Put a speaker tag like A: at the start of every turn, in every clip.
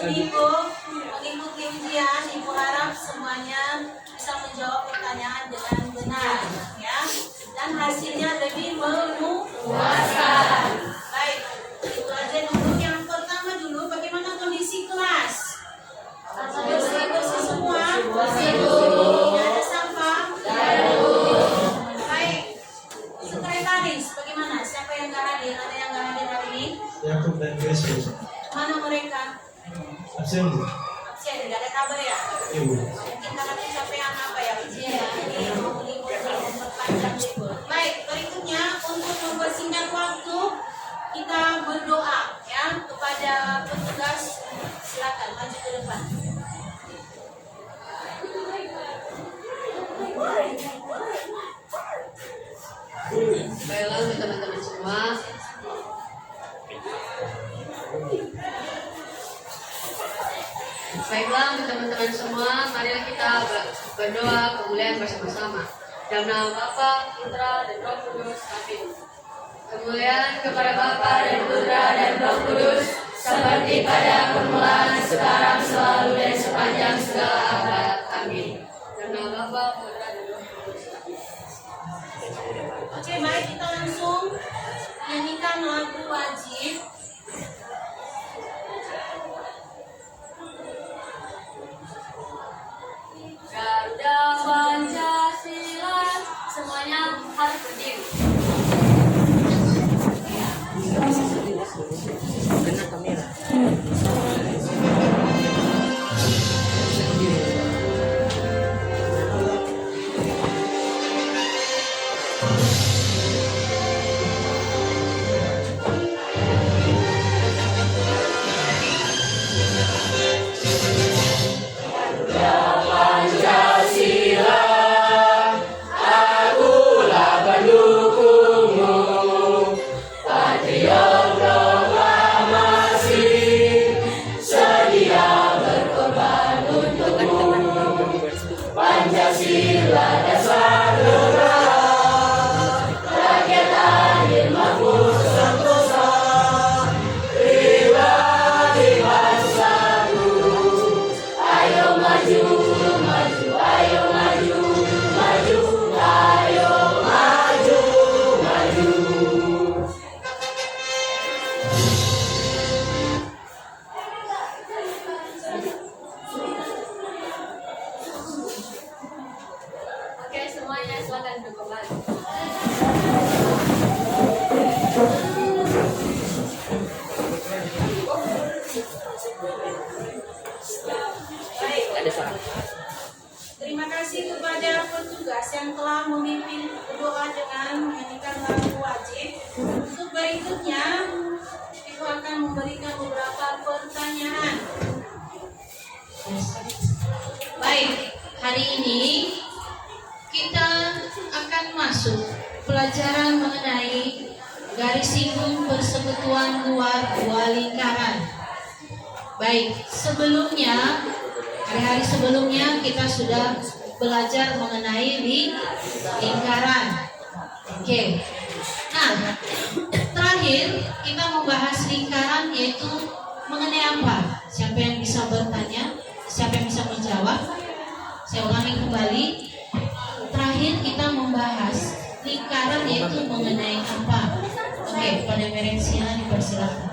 A: ini Ibu mengikuti ujian, Ibu harap semuanya bisa menjawab pertanyaan dengan benar, ya. Dan hasilnya lebih memuaskan. Baik, itu aja dulu. Yang pertama dulu, bagaimana kondisi kelas? Bersih semua? Tidak ada sampah? Baik, sekretaris bagaimana? Siapa yang nggak hadir? Ada yang nggak hadir hari ini?
B: Yakub dan Yesus.
A: Mana mereka?
B: Absen.
A: Absen, nggak ada kabar ya?
B: Ibu.
A: Mungkin karena kecapean apa ya? Jadi mau libur, memperpanjang libur. Baik, berikutnya untuk mempersingkat waktu kita berdoa ya kepada petugas. Silakan maju ke depan.
C: Baiklah teman-teman semua. Baiklah teman-teman semua, marilah kita berdoa kemuliaan bersama-sama. Dalam nama Bapa, Putra, dan Roh Kudus. Amin. Kemuliaan kepada Bapa dan Putra dan Roh Kudus, seperti pada permulaan, sekarang, selalu, dan sepanjang segala abad. Amin. Dalam nama Bapa, Putra, dan Roh Kudus. Amin.
A: Oke, baik, kita langsung nyanyikan lagu wajib.
C: Garda Pancasila, semuanya harus berdiri.
D: Kena kamera.
C: Oke, semuanya silakan duduk kembali.
A: Baik. Terima kasih kepada petugas yang telah memimpin doa dengan menyanyikan lagu wajib. Untuk berikutnya, Ibu akan memberikan beberapa pertanyaan. Baik, hari ini kita akan masuk pelajaran mengenai garis singgung persekutuan luar dua lingkaran. Baik, sebelumnya hari-hari sebelumnya kita sudah belajar mengenai lingkaran. Oke. Nah, terakhir kita membahas lingkaran yaitu mengenai apa? Siapa yang bisa bertanya? Siapa yang bisa menjawab? Saya ulangi kembali. Terakhir kita membahas lingkaran yaitu mengenai apa? Oke, pada Merensia dipersilakan.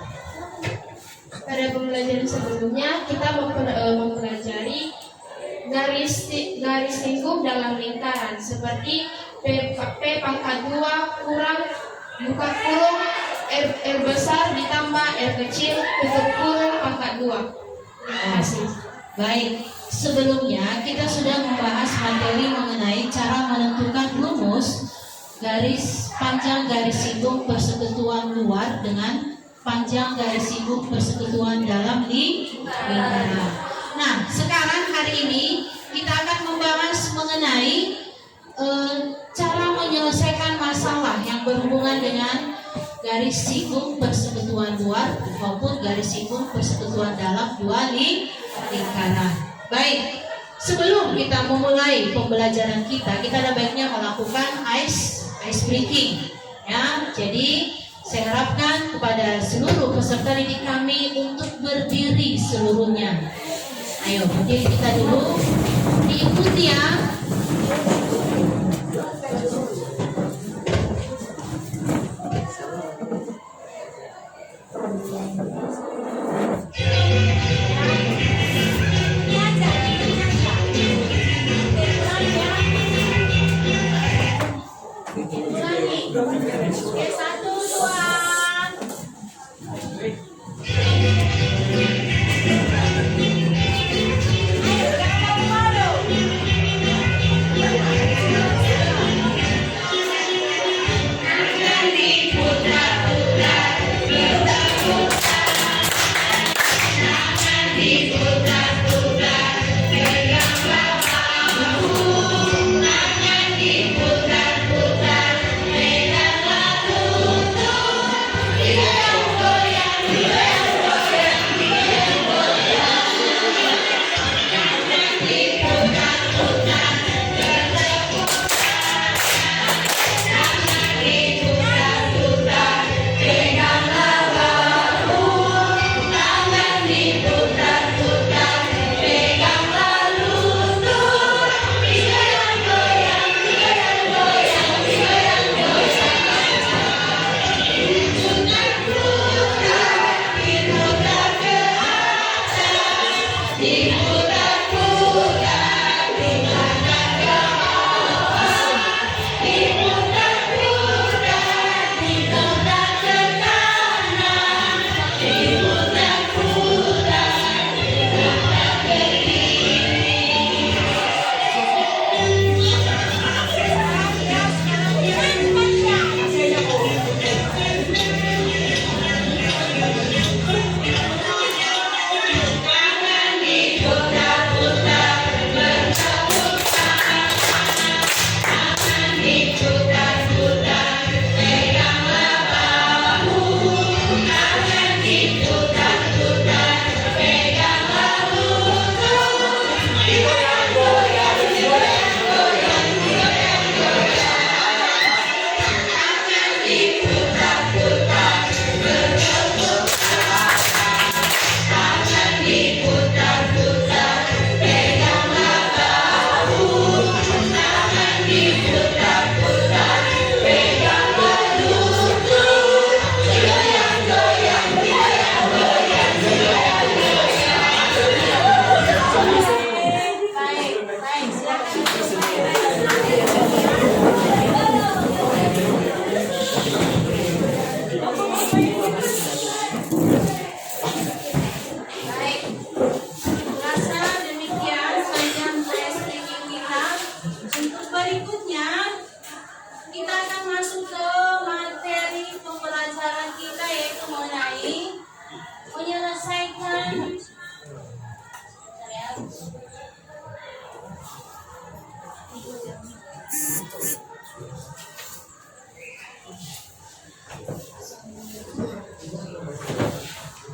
E: Pada pembelajaran sebelumnya kita mempelajari garis singgung dalam lingkaran seperti P pangkat 2 kurang buka kurung R besar ditambah R kecil tutup kurung pangkat 2. Terima kasih.
A: Baik, sebelumnya kita sudah membahas materi mengenai cara menentukan rumus garis panjang garis singgung persekutuan luar dengan panjang garis singgung persekutuan dalam lingkaran. Nah, sekarang hari ini kita akan membahas mengenai cara menyelesaikan masalah yang berhubungan dengan garis singgung persekutuan luar maupun garis singgung persekutuan dalam dua lingkaran. Baik, sebelum kita memulai pembelajaran kita ada baiknya melakukan ice breaking. Ya, jadi saya harapkan kepada seluruh peserta didik kami untuk berdiri seluruhnya. Ayo berdiri kita dulu, diikuti ya.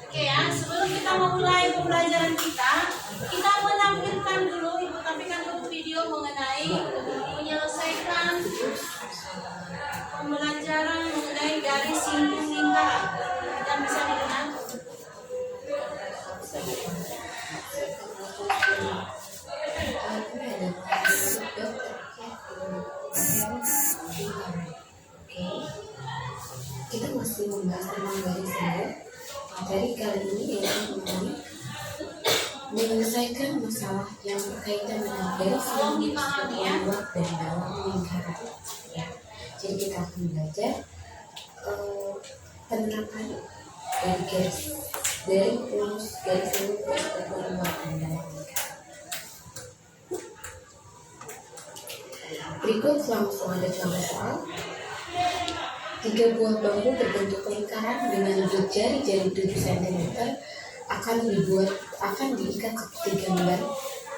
A: Oke ya, sebelum kita memulai pembelajaran kita menampilkan dulu, Ibu tampilkan dulu video mengenai menyelesaikan pembelajaran mengenai garis singgung lingkaran. Dan bisa dilihat.
D: Kita masih membahas tentang garis singgung. Materi kali ini yaitu mengenai menyelesaikan masalah yang berkaitan dengan garis singgung sebagai luar dan dalam lingkaran. Ya, jadi kita akan belajar penerapan dari rumus garis singgung sebagai luar dan dalam lingkaran. Berikut langsung ada contoh soal. 3 buah bambu berbentuk lingkaran dengan jari-jari 7 cm akan diikat seperti gambar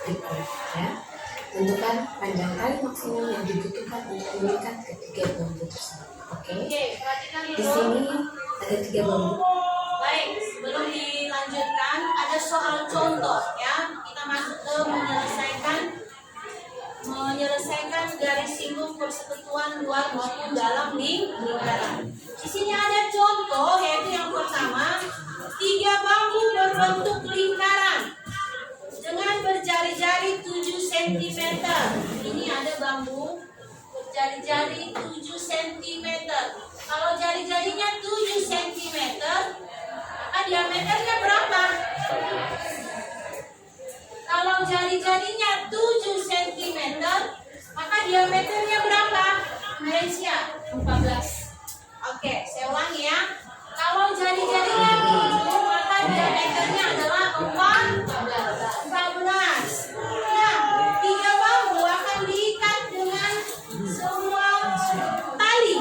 D: berikut. Ya. Tentukan panjang tali maksimum yang dibutuhkan untuk mengikat ketiga bambu tersebut. Oke.
A: Perhatikan
D: Di sini ada 3 bambu.
A: Baik, sebelum dilanjutkan ada soal contoh ya. Kita masuk ke menyelesaikan garis singgung persekutuan luar maupun dalam lingkaran. Di sini ada contoh, yaitu yang pertama cm. Ini ada bambu berjari-jari 7 cm. Kalau jari-jarinya 7 cm, maka diameternya berapa? Kalau jari-jarinya 7 cm, maka diameternya berapa? Malaysia 14. Oke, saya ulangi ya. Kalau jari-jarinya 7, maka diameternya adalah 14. Nah, 3 bambu akan diikat dengan sebuah tali.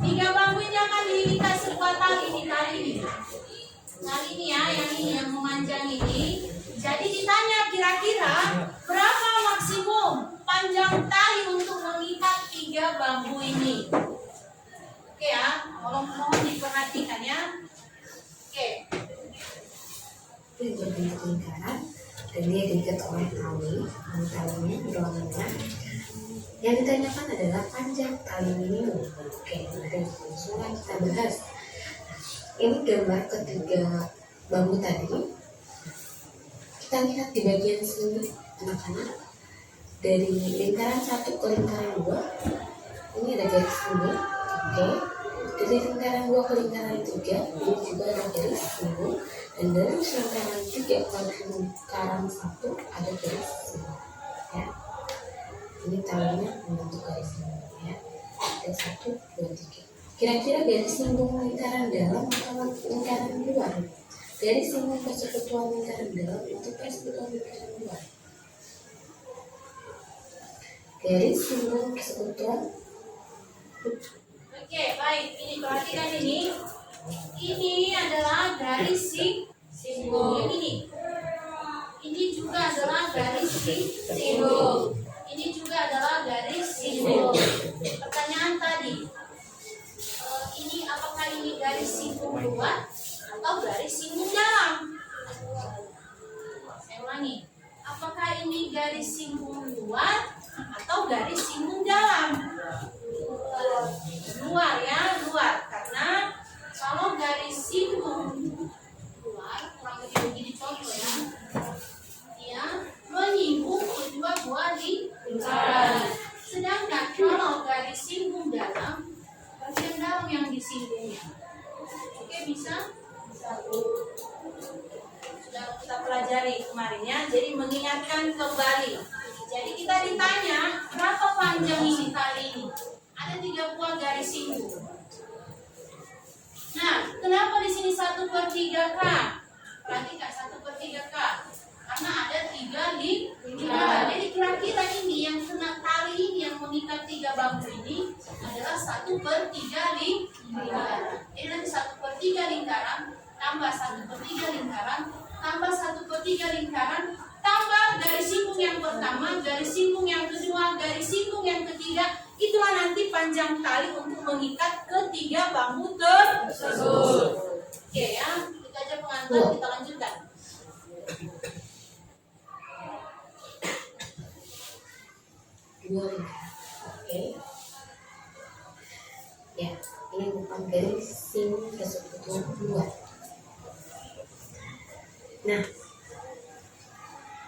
A: 3 bambu ini akan diikat sebuah tali di tali ini. Tali ini ya, yang ini yang memanjang ini. Jadi ditanya kira-kira berapa maksimum panjang tali untuk mengikat 3 bambu ini. Oke ya, mohon diperhatikan ya. Oke.
D: Itu berbentuk lingkaran dan dia diikat oleh tali. Talinya ruangannya. Yang ditanyakan adalah panjang tali minimum. Oke, mari langsung kita bahas. Ini gambar ketiga bambu tadi. Kita lihat di bagian sini anak-anak, dari lingkaran 1 ke lingkaran 2 ini ada garis ini. Oke, dari lingkaran 2 ke lingkaran 3 ini juga ada garis ini, dan dari lingkaran 3 ke lingkaran 1 ada garis ini ya. Ini talinya membentuk garis ini ya. Ada 1, 2, 3. Kira-kira garis singgung lingkaran dalam atau lingkaran luar? Garis singgung persekutuan lingkaran dalam itu persekutuan lingkaran luar. Garis singgung persekutuan.
A: Oke, baik. Ini perhatikan ini. Ini adalah garis singgung. Yang ini. Ini juga adalah garis singgung. Ini juga adalah garis singgung. Pertanyaan tadi, ini apakah ini garis singgung luar atau garis singgung dalam? Saya ulangi. Apakah ini garis singgung luar atau garis singgung dalam? Luar ya, luar. Karena kalau garis singgung luar, kurang lebih begini contoh ya. Dia menyinggung kedua buah lingkaran. Sedangkan kalau garis singgung dalam, bagian dalam yang disinggungnya. Oke, bisa? Sudah kita pelajari kemarin ya. Jadi mengingatkan kembali. Jadi kita ditanya berapa panjang ini tali ini? Ada 3 buah garis singgung. Nah, kenapa di sini 1/3K? Perhatikan 1/3K. Karena ada 3 lingkaran. Jadi kira-kira ini yang kena tali ini yang mengikat 3 bambu ini adalah 1/3 lingkaran. Jadi nanti 1/3 lingkaran tambah 1/3 lingkaran tambah 1/3 lingkaran tambah garis singgung yang pertama, garis singgung yang kedua, garis singgung yang ketiga. Itulah nanti panjang tali untuk mengikat ketiga bambu tersebut. Oke ya, kita aja pengantar, kita lanjutkan.
D: Dua lingkaran. Oke. Ya, ini bukan garis singgung persekutuan luar. Nah,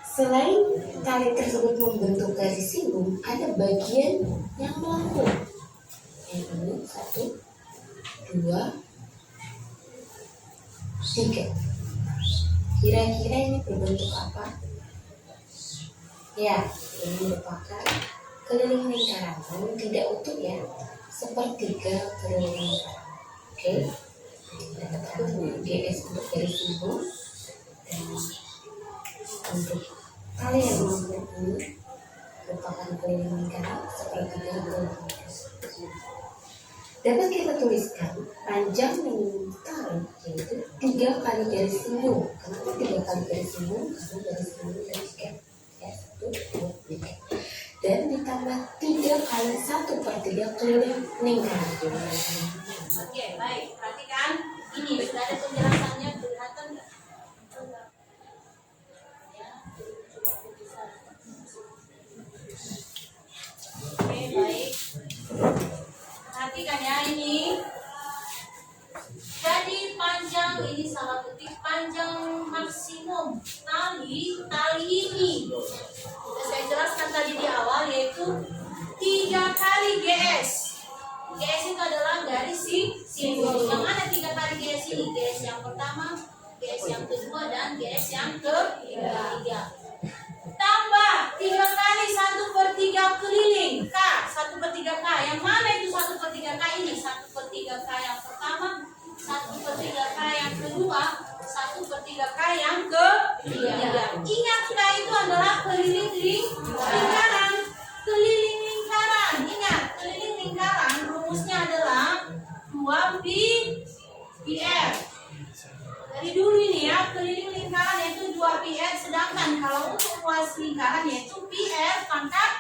D: selain tali tersebut membentuk garis singgung, ada bagian yang melengkung. Yang ini 1, 2, 3. Kira-kira ini berbentuk apa? Ya, ini merupakan keliling lingkaran, namun tidak utuh ya, sepertiga keliling lingkaran. Oke, kita ketahui GS untuk garis singgung dan untuk tali yang melengkung ini merupakan keliling lingkaran sepertiga keliling lingkaran. Dapat kita tuliskan panjang minimum tali yaitu 3 kali garis singgung. Kenapa 3 kali garis singgung? Karena garis singgung dari sekian ya, 1, 2, 3. Dan ditambah 3 kali 1/3 keliling lingkaran.
A: Oke, baik. Perhatikan. Ini sudah ada penjelasannya, kelihatan nggak? Ya, oke, baik. Perhatikan ya ini. Jadi panjang ini salah ketik panjang maksimal maksimum tali ini. Sudah saya jelaskan tadi di awal, yaitu 3 kali GS. GS itu adalah garis simbol. Yang mana 3 kali GS ini? GS yang pertama, GS yang kedua, dan GS yang ketiga. Tambah 3 kali 1/3 keliling K. 1/3 K. Yang mana itu 1/3 K ini? 1/3 K yang pertama, 1/3 K yang kedua, 1/3 K yang ketiga. Ingat, K itu adalah keliling lingkaran. Keliling lingkaran. Ingat, keliling lingkaran rumusnya adalah 2πr. Dari dulu ini ya, keliling lingkaran yaitu 2πr, sedangkan kalau untuk luas lingkaran yaitu πr pangkat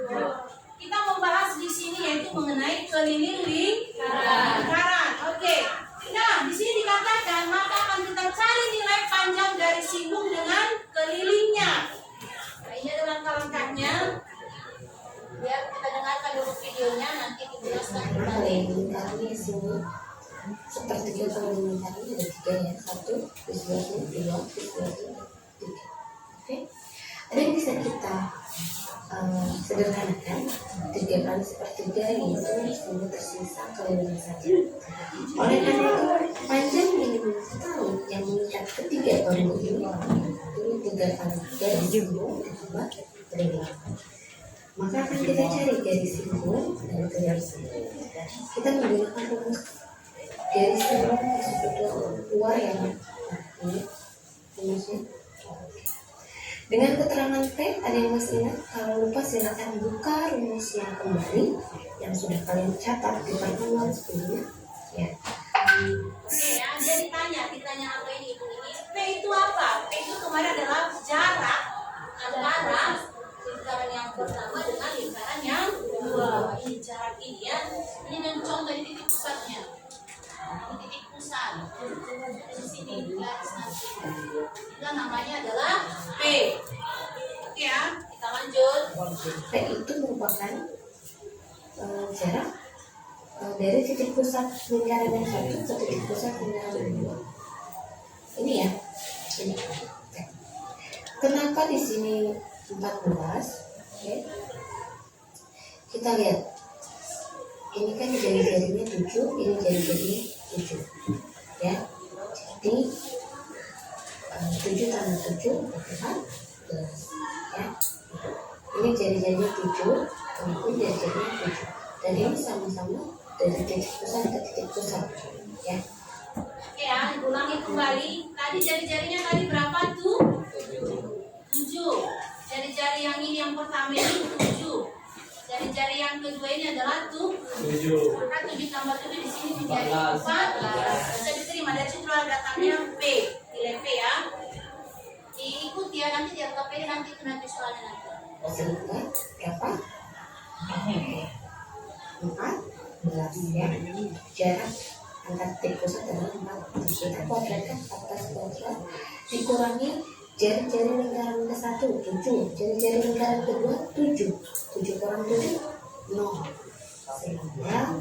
A: 2. Kita membahas di sini yaitu mengenai keliling lingkaran. Oke. Nah, di sini dikatakan maka akan kita cari nilai panjang garis singgung dengan kelilingnya. Nah, ini adalah langkah-langkahnya. Biar kita dengarkan dulu videonya, nanti dijelaskan kembali.
D: Lingkarannya sini seperti kalau lingkarannya ada 3 ya, 1, plus 2, 2, plus 2, 3. Oke, ada yang bisa kita sederhanakan. 3 kali sepertiga yaitu sini tersisa keliling saja. Oleh karena itu panjang minimum setahun yang mengikat ketiga bambu ini itu 3 kali garis singgung ditambah keliling. Maka akan kita cari garis singgung dan garis singgung. Kita menggunakan rumus garis singgung tersebut keluar yang ini rumusnya. Dengan keterangan P, ada yang masih ingat? Kalau lupa silakan buka rumusnya kembali yang sudah kalian catat di pertemuan sebelumnya. Ya.
A: Oke ya, dia ditanya apa ini itu ini. P itu apa? P itu kemarin adalah jarak antara lingkaran yang pertama dengan lingkaran yang kedua. Ini jarak ini ya. Ini mencontoh di titik pusatnya. Ini titik pusat. Di sini garis nanti. Itu namanya adalah P. Oke ya, kita lanjut.
D: P itu merupakan jarak dari titik pusat lingkaran yang satu ke titik pusat lingkaran yang kedua. Ini ya. Ini. Oke. Kenapa di sini 14? Oke. Kita lihat. Ini kan jari-jarinya 7, ini jari-jarinya 7. Ya. Jadi 7 tambah 7 berapa? 11. Ya. Ini jari-jarinya 7, kemudian jari-jarinya 7. Dan ini sama-sama dari titik pusat ke titik pusat. Ya.
A: Oke ya, ulangi kembali. Tadi jari-jarinya tadi berapa tuh? 7. Jari-jari yang ini yang pertama ini 7. Jari-jari yang kedua ini adalah 7. Maka 7 tambah 7 di sini menjadi 14. Bisa diterima dari situ datangnya P. Nilai P ya. Diikuti ya, nanti dia P nanti itu nanti soalnya nanti.
D: Sehingga berapa? 14 ya. Jarak antara titik pusat adalah 14. Kita kuadratkan 14 kuadrat dikurangi jari-jari lingkaran ke 1 7, jari-jari lingkaran kedua 7. 7 kurang 7 0. Sehingga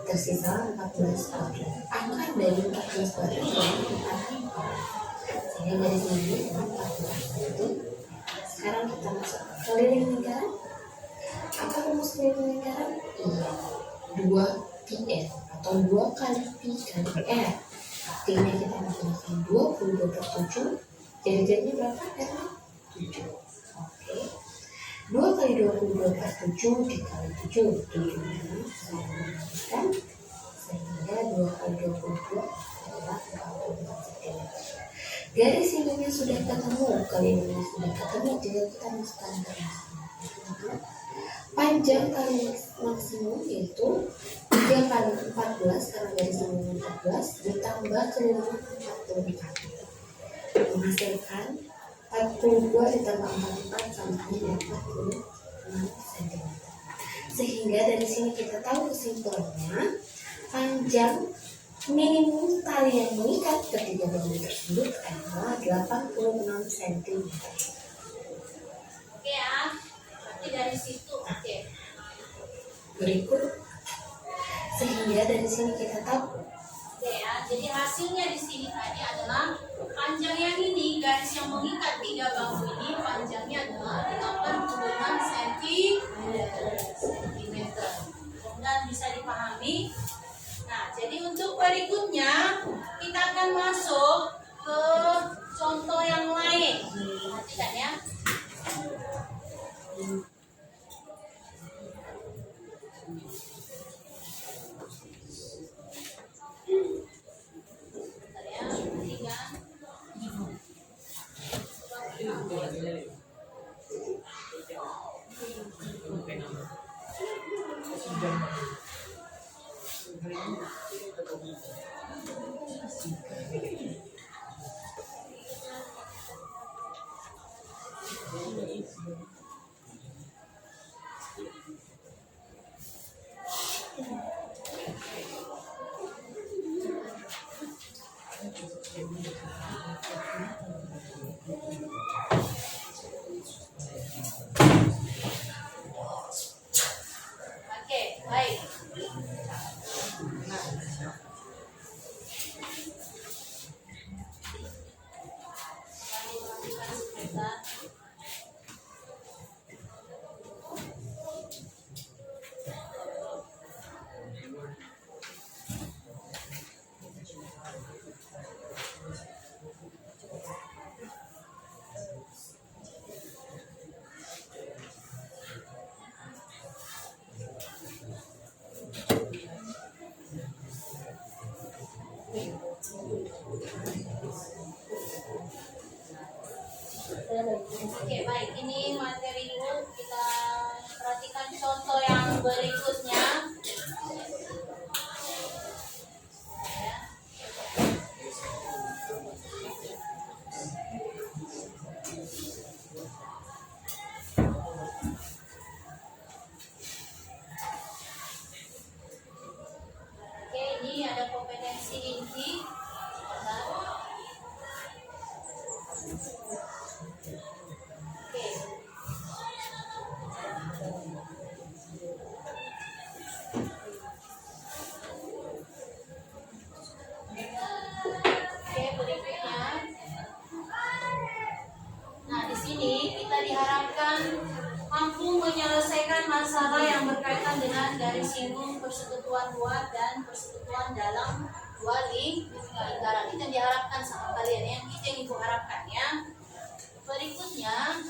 D: tersisa 14 kuadrat. Akar dari 14 kuadrat adalah 4. Sehingga dari sini adalah 14 itu. Sekarang kita masuk ke keliling lingkaran. Apa rumus keliling lingkaran? Iya, 2πr atau 2 kali pi kali r. Artinya kita menggunakan 22/7. Jari-jarinya berapa? R 7. Oke. 2 kali 22/7 dikali 7. 7 kan? Sehingga 2 kali 22 adalah 44 cm. Garis singgungnya sudah ketemu, kelilingnya sudah ketemu, tinggal kita masukkan garis. Panjang kali maksimum yaitu 3 kali 14 karena garis singgungnya 14 ditambah kelilingnya 44. Menghasilkan 42 ditambah 44 sama dengan 46 cm. Sehingga dari sini kita tahu kesimpulannya panjang minimum tali yang mengikat ketiga bambu tersebut adalah 86 cm.
A: Oke ya, berarti dari situ oke.
D: Berikut, sehingga dari sini kita tahu
A: Oke ya, jadi hasilnya di sini tadi adalah panjang yang ini, garis yang mengikat 3 bambu ini panjangnya adalah 86 cm. Kemudian bisa dipahami. Nah, jadi untuk berikutnya kita akan masuk ke contoh yang lain. Perhatikan ya. Oke, baik. Oke, baik. Ini materi dulu. Kita perhatikan contoh yang berikutnya. Oke, ini ada kompetensi inti. Oke. Oke, berikutnya. Nah, di sini kita diharapkan mampu menyelesaikan masalah yang berkaitan dengan garis singgung, persekutuan luar dan persekutuan dalam dua lingkaran. Itu yang diharapkan sama kalian ya. Itu yang Ibu harapkan ya. Berikutnya,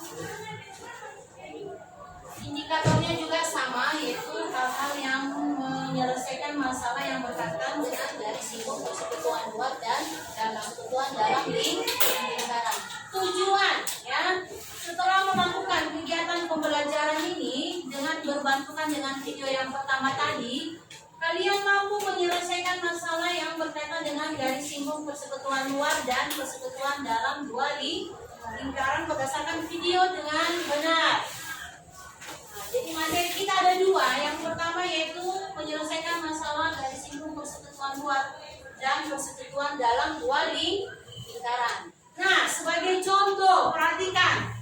A: indikatornya juga sama, yaitu hal-hal yang menyelesaikan masalah yang berkaitan dengan garis singgung, persekutuan luar dan persekutuan dalam lingkaran. Tujuan ya, setelah melakukan kegiatan pembelajaran ini dengan berbantukan dengan video yang pertama tadi, kalian mampu menyelesaikan masalah yang berkaitan dengan garis singgung, persekutuan luar dan persekutuan dalam dua lingkaran berdasarkan video dengan benar. Nah, jadi materi kita ada dua. Yang pertama yaitu menyelesaikan masalah garis singgung, persekutuan luar dan persekutuan dalam dua lingkaran. Nah, sebagai contoh, perhatikan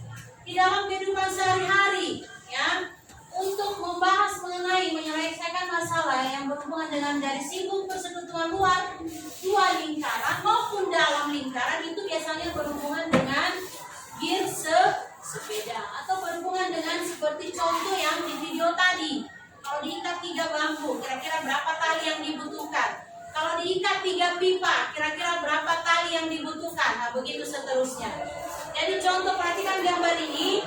A: di dalam kehidupan sehari-hari, ya, untuk membahas mengenai menyelesaikan masalah yang berhubungan dengan garis singgung, persekutuan luar, dua lingkaran maupun dalam lingkaran, itu biasanya berhubungan dengan gear sepeda atau berhubungan dengan seperti contoh yang di video tadi. Kalau diikat 3 bambu, kira-kira berapa tali yang dibutuhkan? Kalau diikat 3 pipa, kira-kira berapa tali yang dibutuhkan? Nah, begitu seterusnya. Jadi contoh, perhatikan gambar ini.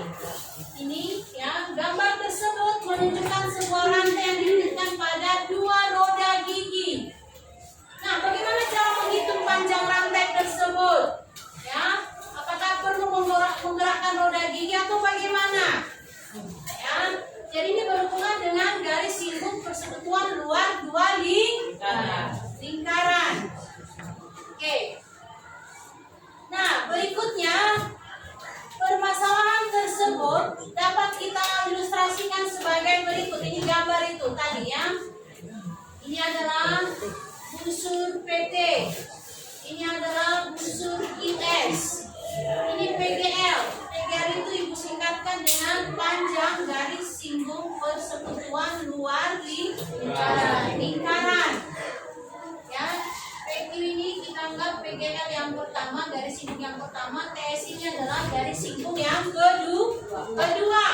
A: Ini ya, gambar tersebut menunjukkan sebuah rantai yang diikatkan pada 2 roda gigi. Nah, bagaimana cara menghitung panjang rantai tersebut? Ya, apakah perlu menggerakkan roda gigi atau bagaimana? Ya, jadi ini berhubungan dengan garis singgung, persekutuan luar dua lingkaran. Oke. Nah, berikutnya permasalahan tersebut dapat kita ilustrasikan sebagai berikut. Ini gambar itu tadi ya. Ini adalah busur PT. Ini adalah busur IS. Ini PGL. PGL itu Ibu singkatkan dengan panjang garis singgung, persekutuan luar lingkaran. Ya, PGL yang pertama, garis singgung yang pertama, TSI-nya adalah garis singgung yang kedua.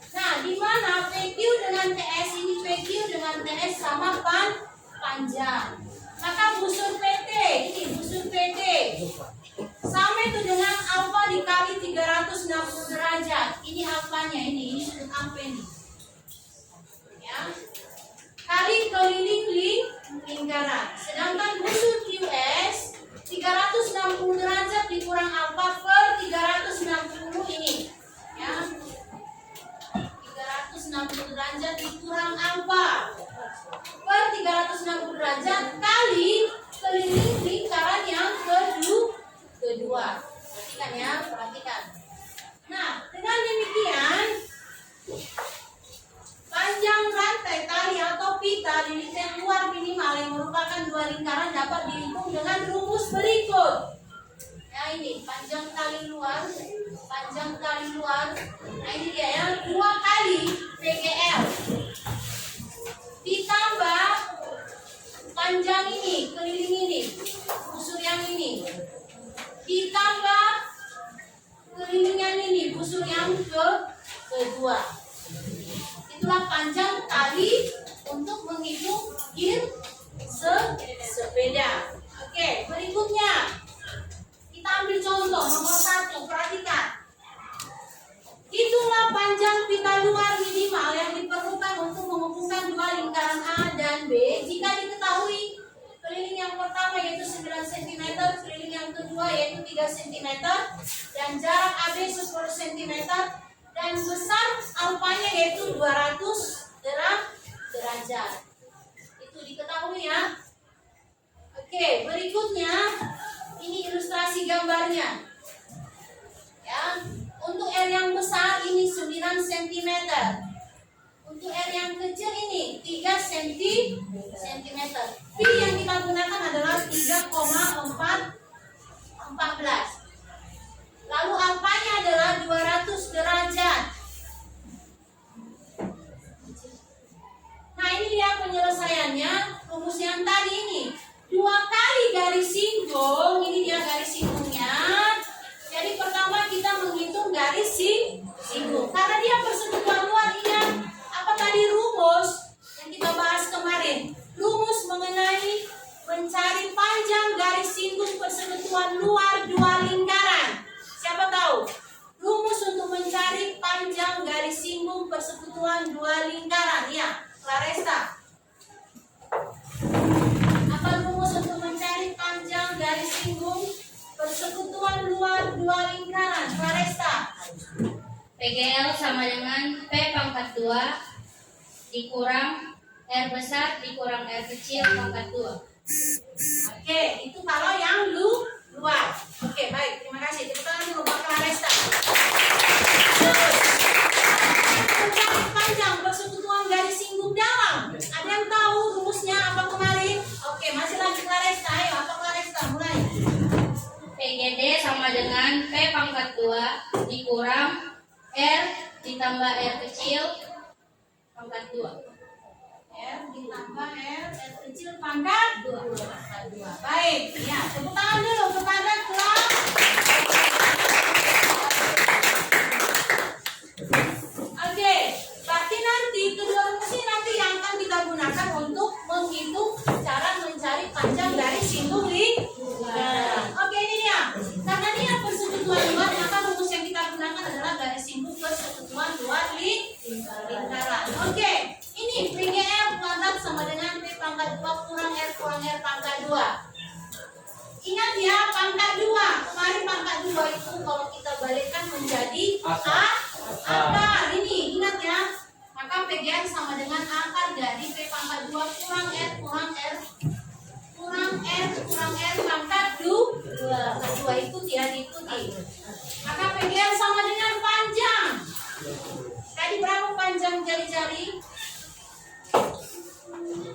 A: Nah, di mana PQ dengan TS ini, PQ dengan TS sama panjang. Maka busur PT, ini busur PT sama itu dengan alfa dikali 360 derajat. Ini alfanya, ini sudut alfa ini. Ya. Kali keliling lingkaran. Sedangkan busur QS 360 derajat dikurang alfa per 360 ini. Ya. 360 derajat dikurang alfa per 360 derajat kali keliling lingkaran yang kedua. Perhatikan ya, perhatikan. Nah, dengan demikian panjang rantai tali atau pita di lingkaran luar minimal yang merupakan dua lingkaran dapat dihitung dengan rumus berikut. Ya, ini panjang tali luar. Nah, ini dia ya, 2 kali PGL ditambah panjang ini, keliling ini, busur yang ini, ditambah kelilingan ini, busur yang kedua. Itulah panjang tali untuk menghitung gear sepeda. Oke, berikutnya kita ambil contoh nomor 1, perhatikan. Itulah panjang pita luar minimal yang diperlukan untuk menghubungkan dua lingkaran A dan B jika diketahui keliling yang pertama yaitu 9 cm, keliling yang kedua yaitu 3 cm, dan jarak AB 10 cm, dan besar alfanya yaitu 200 derajat. Itu diketahui ya. Oke, berikutnya ini ilustrasi gambarnya. Ya, untuk R yang besar ini 9 cm. Untuk R yang kecil ini 3 cm. P yang kita gunakan adalah 3,14. Lalu alfanya adalah 200 derajat. Nah, ini dia penyelesaiannya. Rumus yang tadi ini 2 kali garis singgung. Ini dia garis singgungnya. Jadi pertama kita menghitung garis singgung. Karena dia persekutuan luar, ingat apa tadi rumus yang kita bahas kemarin? Rumus mengenai mencari panjang garis singgung persekutuan luar dua lingkaran. Siapa tahu? Rumus untuk mencari panjang garis singgung persekutuan dua lingkaran. Ya, Claresta. Apa rumus untuk mencari panjang garis singgung persekutuan luar dua lingkaran? Claresta.
C: PGL sama dengan P pangkat 2 dikurang R besar dikurang R kecil pangkat 2.
A: Oke, itu kalau yang luar. Oke, baik. Terima kasih. Tepuk tangan dulu buat Claresta. Terus, mencari panjang persekutuan garis singgung dalam. Ada yang tahu rumusnya apa kemarin? Oke, masih lanjut Claresta. Ayo, apa Claresta? Mulai.
C: PGD sama dengan P pangkat 2 dikurang R ditambah R kecil pangkat 2.
A: R ditambah R kecil pangkat 2. Baik, ya, tepuk tangan dulu kepada kelas. Oke, berarti nanti kedua rumus ini nanti yang akan kita gunakan untuk menghitung cara mencari panjang garis singgung lingkaran. Oke, ini dia. Karena dia persekutuan luar, maka rumus yang kita gunakan adalah garis singgung persekutuan luar lingkaran. Oke, ini PGL kuadrat sama dengan P pangkat 2 kurang R pangkat 2. Ingat ya, pangkat 2. Kemarin pangkat 2 itu kalau kita balikkan menjadi akar. Ini ingat ya. Maka PGL sama dengan akar dari P pangkat 2 kurang R pangkat 2. Kedua itu tidak diikuti. Maka PGL sama dengan panjang. Tadi berapa panjang jari-jari?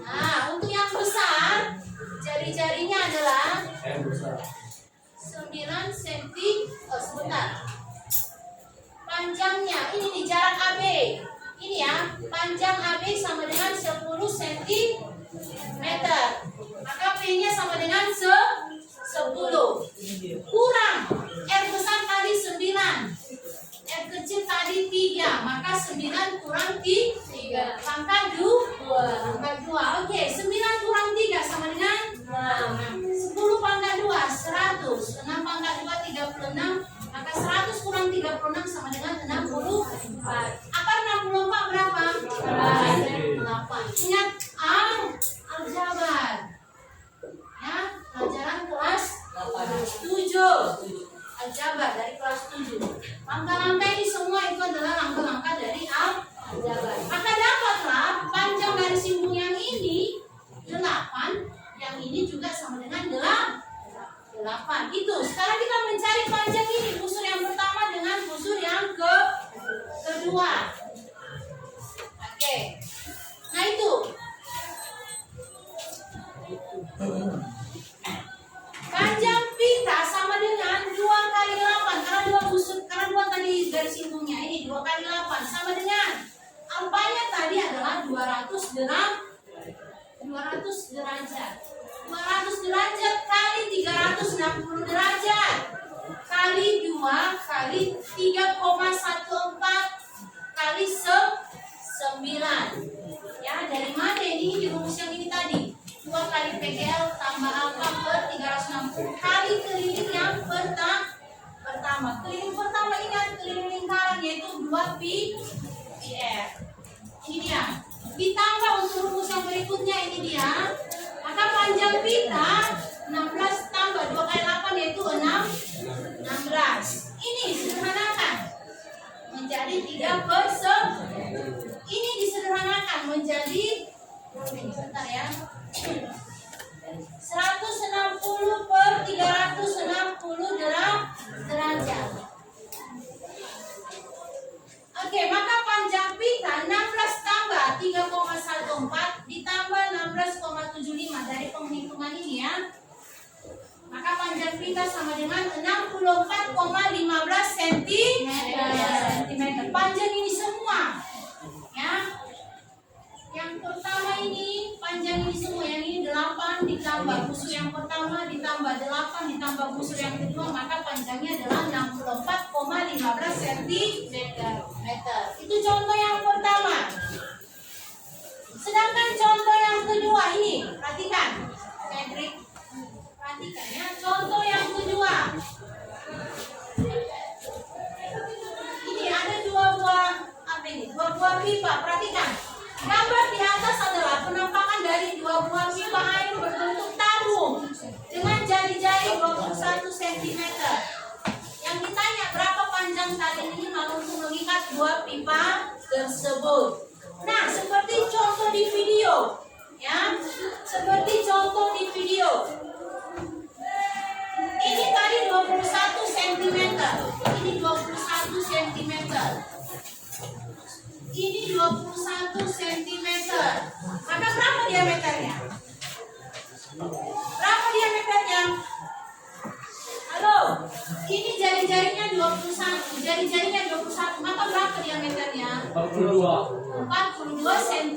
A: Nah, untuk yang besar, jari-jarinya adalah 9 cm. Oh, sebentar. Panjangnya, ini di jarak AB. Ini ya, panjang AB sama dengan 10 cm. Maka P-nya sama dengan 10. aljabar dari kelas 7. Langkah-langkah ini semua itu adalah langkah-langkah dari aljabar. Maka dapatlah panjang garis simbol yang ini 8, yang ini juga sama dengan 8. Itu. Sekarang kita mencari panjang ini, busur yang pertama dengan busur yang kedua. Oke. Nah itu. Panjang pita sama dengan 2 kali 8 karena 2 busur, karena 2 tadi garis simbolnya ini 2 kali 8 sama dengan alfanya tadi adalah 200 derajat. 200 derajat kali 360 derajat kali 2 kali 3,14 kali 9. Ya, dari mana ini? Di rumus yang ini tadi. 2 kali PGL tambah alfa per 360 kali keliling yang pertama. Keliling pertama ingat keliling lingkaran yaitu 2 pi r. Ini dia. Ditambah untuk rumus yang berikutnya ini dia. Maka panjang pita 16 tambah 2 kali 8 yaitu 16. Ini disederhanakan menjadi 3/9. Ini disederhanakan menjadi sebentar ya. 160 per 360 derajat. Oke, maka panjang pita 16 tambah 3,14 ditambah 16,75 dari penghitungan ini ya. Maka panjang pita sama dengan 64,15 cm. Panjang ini semua. Ya. Yang pertama ini panjang ini semua, yang ini 8 ditambah busur yang pertama ditambah 8 ditambah busur yang kedua, maka panjangnya adalah 64,15 cm. Itu contoh yang pertama. Sedangkan contoh yang kedua ini, perhatikan. Patrick, perhatikan ya. Contoh yang kedua. Ini ada 2 buah apa ini? 2 buah pipa, perhatikan. Gambar di atas adalah penampakan dari 2 buah pipa air berbentuk tabung dengan jari-jari 21 cm. Yang ditanya berapa panjang tali ini kalau untuk mengikat 2 pipa tersebut. Nah, seperti contoh di video, ya, seperti contoh di video. Ini tadi 21 cm, ini 21 cm. Ini 21 cm. Maka berapa diameternya? Berapa diameternya? Halo, ini jari-jarinya 21, jari-jarinya 21. Maka berapa diameternya? 42 cm.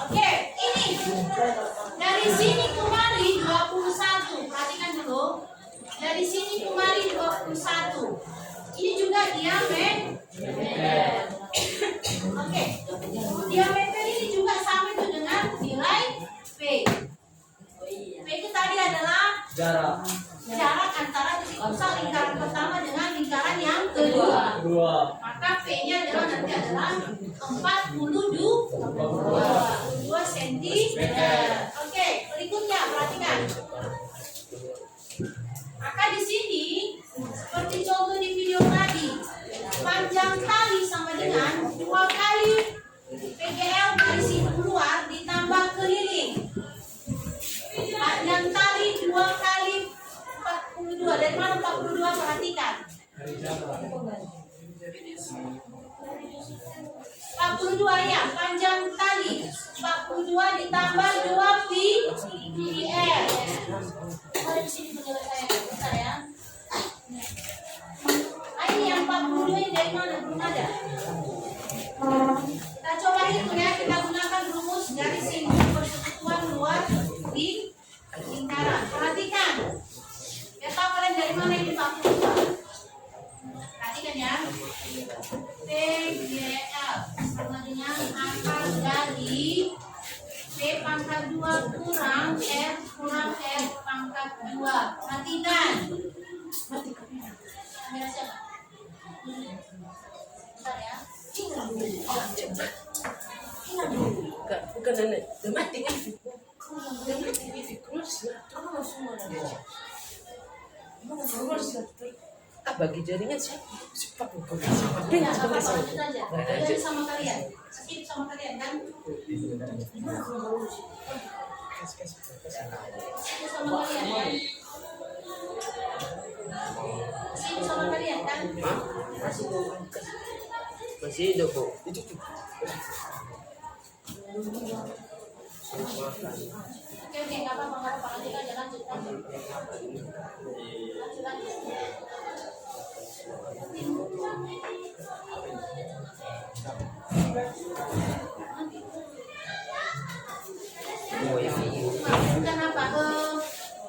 A: Oke, ini dari sini kemari 21. Perhatikan dulu. Dari sini kemari 21. Ini juga diameter. Oke, diameter ini juga sama itu dengan nilai P. P itu tadi adalah jarak antara titik pusat lingkaran pertama dengan lingkaran yang kedua. Maka P-nya nanti adalah 42 cm. Oke, berikutnya perhatikan. Maka di sini seperti contoh di video tadi, panjang tali sama dengan 2 kali PGL dari sini keluar ditambah keliling. Panjang tali 2 kali 42. Dari mana 42? Perhatikan. 42 ya, panjang tali 42 ditambah 2 pi r. Mari di sini penyelesaian bentar ya. Ini yang 42 ini dari mana? Belum ada. Kita coba hitung ya, kita gunakan rumus dari simbol persekutuan luar di lingkaran. Perhatikan. Ya tahu kalian dari mana ini 42? Perhatikan ya. PGL sama dengan akar dari P pangkat 2 kurang R pangkat 2. Nanti
F: bagi jaringan sih. Cepat bukan.
A: Udah, nggak apa-apa, lanjut aja. Belajar sama kalian. Skip sama kalian kan? Skip sama kalian kan? Skip sama kalian kan?
F: Masih hidup kok.
A: Oke, nggak apa-apa, lanjut aja, lanjut. Bukan apa,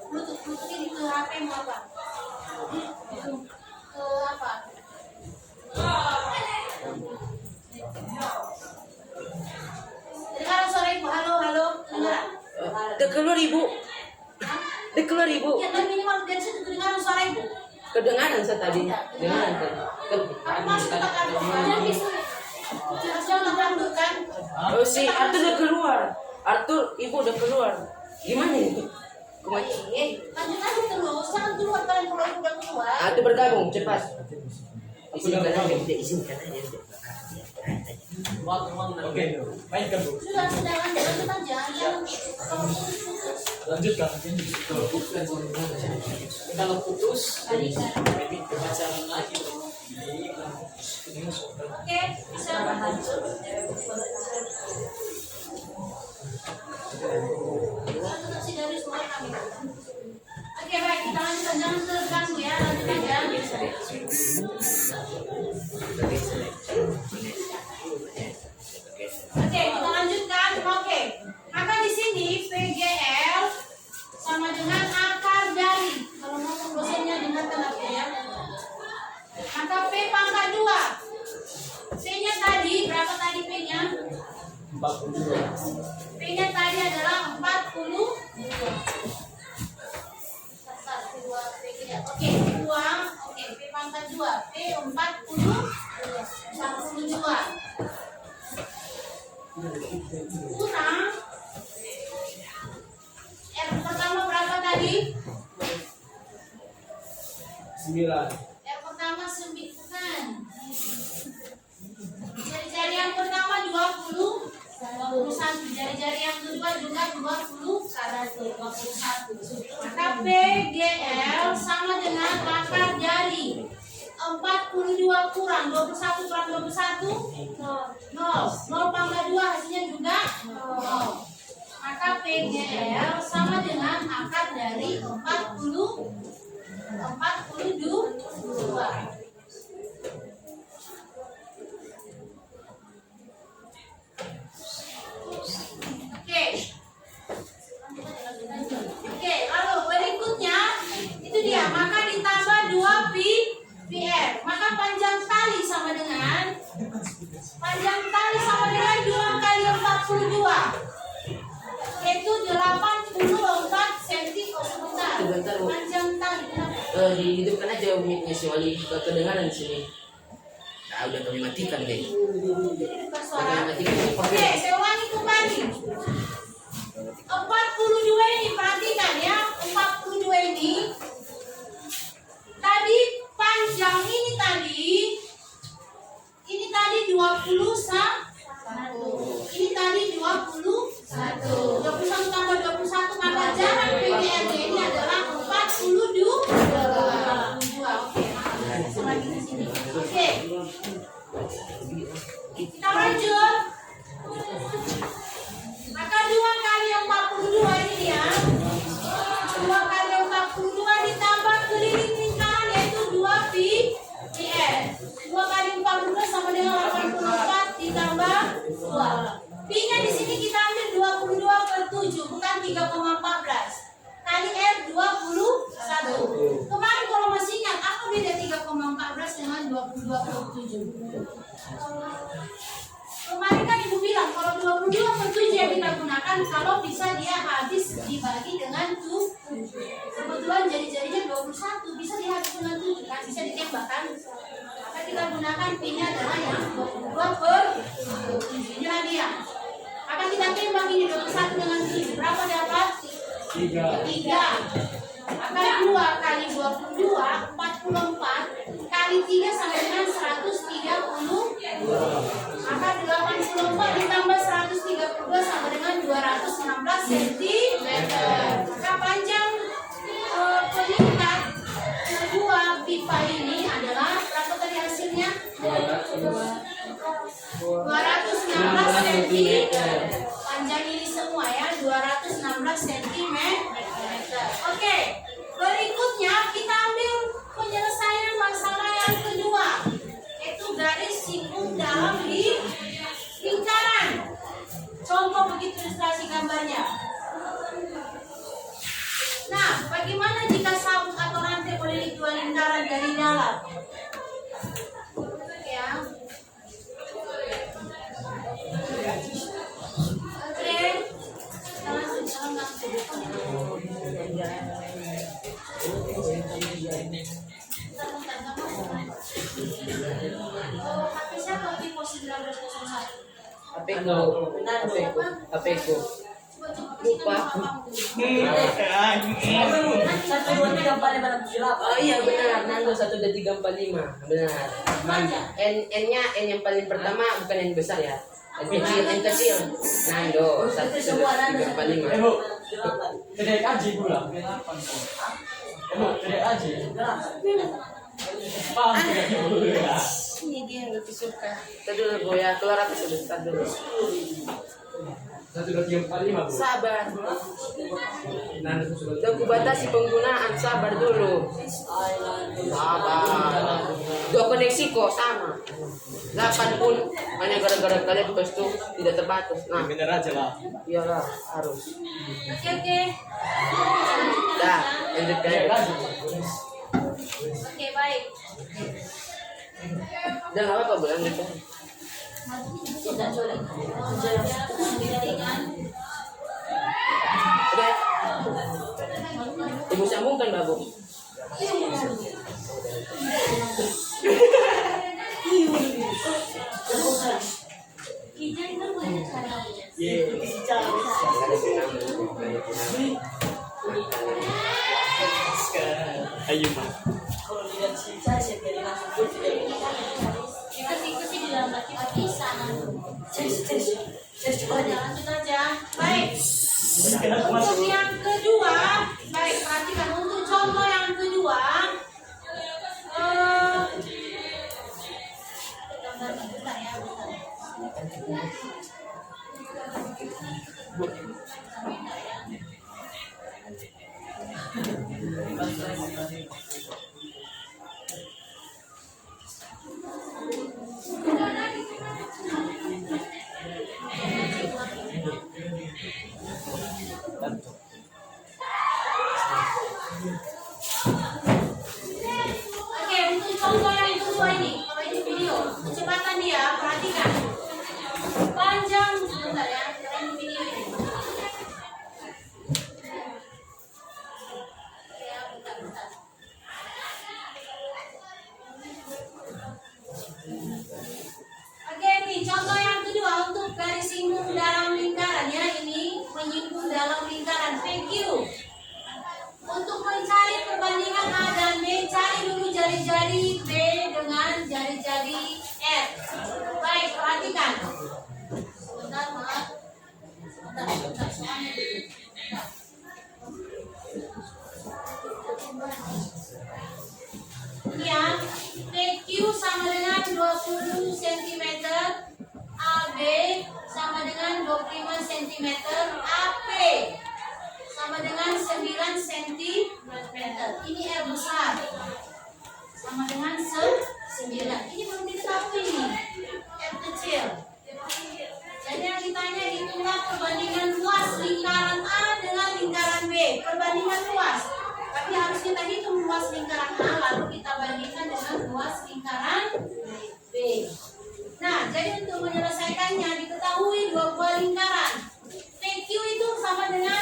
A: Bluetooth ini ke HP mau apa? Ke apa? Dengar suara ibu, halo, dengar?
F: Udah keluar ibu. Udah keluar ibu.
A: Ya, dan minimal dari situ dengar suara ibu.
F: Kedengaran saya tadi. Dengaran tadi.
A: Kamu masuk ke kantor, jangan rambut kan?
F: Oh si Arthur udah keluar. Arthur, ibu udah keluar. Gimana itu?
A: Lanjut aja terus, jangan keluar kalian kalau ibu udah keluar.
F: Arthur bergabung cepat. Izinkan aja, tidak izinkan aja.
B: Oke, mainkan Bu.
A: Sudah, lanjut aja, jangan kalau putus.
B: Lanjutkan.
G: Kalau putus,
A: Tadi kan.
G: pacaran lagi.
A: Oke, bisa lanjut. Tetap si dari semua kami. Oke, baik, kita lanjutkan, jangan terganggu ya, lanjut aja. Oke, kita lanjutkan. Oke, maka di sini PGL sama dengan akar dari. Kalau ngomong dosennya dengarkan aku ya. Maka P pangkat 2. P-nya tadi berapa tadi P-nya?
B: 42.
A: P-nya tadi adalah 40. Oke, 2. Oke, P pangkat 2. P 42. Kurang R pertama berapa tadi?
B: 9.
A: R pertama 9 bukan. Jari-jari yang pertama 20, 21. Jari-jari yang kedua juga 21. Maka PGL sama dengan akar jari 42 kurang 21 kurang 21 0 pangkat 2 hasilnya juga 0. Maka PGL sama dengan akar dari 42. Oke, lalu berikutnya itu dia, maka ditambah 2 PR. Maka panjang tali sama dengan 2 kali 42, yaitu 84 cm. Sebentar.
F: Sebentar, Bu.
A: Panjang tali kenapa?
F: Dihidupkan aja bunyinya si Wali kedengaran di sini. Nah, udah kami matikan deh.
A: Bukan suara.
F: Kami matikan.
A: Oke, saya ulangi kembali. 42 ini perhatikan ya, 42 ini tadi panjang ini tadi 21. Ini tadi 21. 21 tambah 21 maka jarak PGL ini adalah 42. Oke, lagi di sini. Oke. Kita lanjut. Maka 2 kali 42 ini ya. 2 kali 42 ditambah keliling lingkaran yaitu 2 PR. 2 kali 42 sama dengan 84 ditambah 2. Pi-nya di sini kita ambil 22 per 7 bukan 3,14. Kali R 21. Kemarin kalau masih ingat apa beda 3,14 dengan 22 per 7? Kemarin kan ibu bilang kalau 22 per 7 yang kita gunakan kalau bisa dia habis dibagi dengan 7. Kebetulan jari-jarinya 21 bisa dihabis dengan 7 kan bisa ditembak kan. Maka kita gunakan P-nya adalah yang 22 per 7. Inilah dia. Maka kita tembak ini 21 dengan 7. Berapa dapat? 3. Maka 2 kali 22 44 kali 3 sama dengan 130. Maka 84 ditambah 132 sama dengan 216 cm. Maka panjang pengikat kedua pipa ini adalah berapa tadi hasilnya? 216 cm. Panjang ini semua ya, 216 cm. Oke, berikutnya kita ambil penyelesaian masalah yang kedua, yaitu garis singgung dalam lingkaran. Contoh begitu ilustrasi gambarnya. Nah, bagaimana jika sabuk atau rantai melilit dua lingkaran dari dalam? Ya. Oke. HP siapa di pos 1901?
F: HP ku.
A: Lupa.
C: 1, 2, 3, 4, 5, 6, 7, 8.
F: Oh iya benar, Nando 1, 2, 3, 4, 5. Benar. N-nya N yang paling pertama bukan N besar ya. N kecil. Nando 1, 2, 3, 4, 5.
B: Kedek aja pula. Kedek aja. Paham kedek dulu ya.
F: Ini dia yang lebih suka. Kita dulu Bu ya, keluar aku sebentar dulu.
B: 1, 2, 3, 4, 5 Bu.
F: Sabar.
B: Nando sudah.
F: Dan ku batasi penggunaan, sabar dulu. Sabar. Dua koneksi kok sama. 8 pun hanya gara-gara kalian pas tuh tidak terbatas. Nah,
B: Bener aja lah.
F: iyalah harus.
A: Oke.
F: Dah, lanjut
B: Kedek
F: ke.
B: aja.
A: Oke, baik.
F: Dan apa Bu lanjut ke. Udah. Ibu sambungkan Babu.
B: Ayo Pak.
C: Kalau lihat sisa, saya jadi langsung pun tidak bisa.
A: Ikut di dalam kita bisa.
C: Saya coba aja.
A: Lanjut aja. Baik.
B: Kenapa
A: Untuk
B: masuk?
A: yang kedua, baik perhatikan untuk contoh yang kedua. Bentar ya, bentar. Oke, untuk contoh yang kedua ini, kalau ini video, kecepatan dia, perhatikan. Panjang, sebentar ya, kalau ini video ini. Ya, bentar. Oke, nih contoh yang kedua untuk garis singgung dalam lingkaran ya, ini menyinggung dalam lingkaran PQ. Untuk mencari perbandingan A dan B, cari dulu jari-jari B dengan jari-jari F. Baik, perhatikan. Sebentar, maaf. Sebentar, soalnya dulu. Ya, PQ sama dengan 20 cm, AB sama dengan 25 cm, AP sama dengan 9 cm. Ini R besar sama dengan 9. Ini belum diketahui ini R kecil. Jadi yang ditanya hitunglah perbandingan luas lingkaran A dengan lingkaran B. Perbandingan luas. Tapi harus kita hitung luas lingkaran A lalu kita bandingkan dengan luas lingkaran B. Nah, jadi untuk menyelesaikannya diketahui dua buah lingkaran. PQ itu sama dengan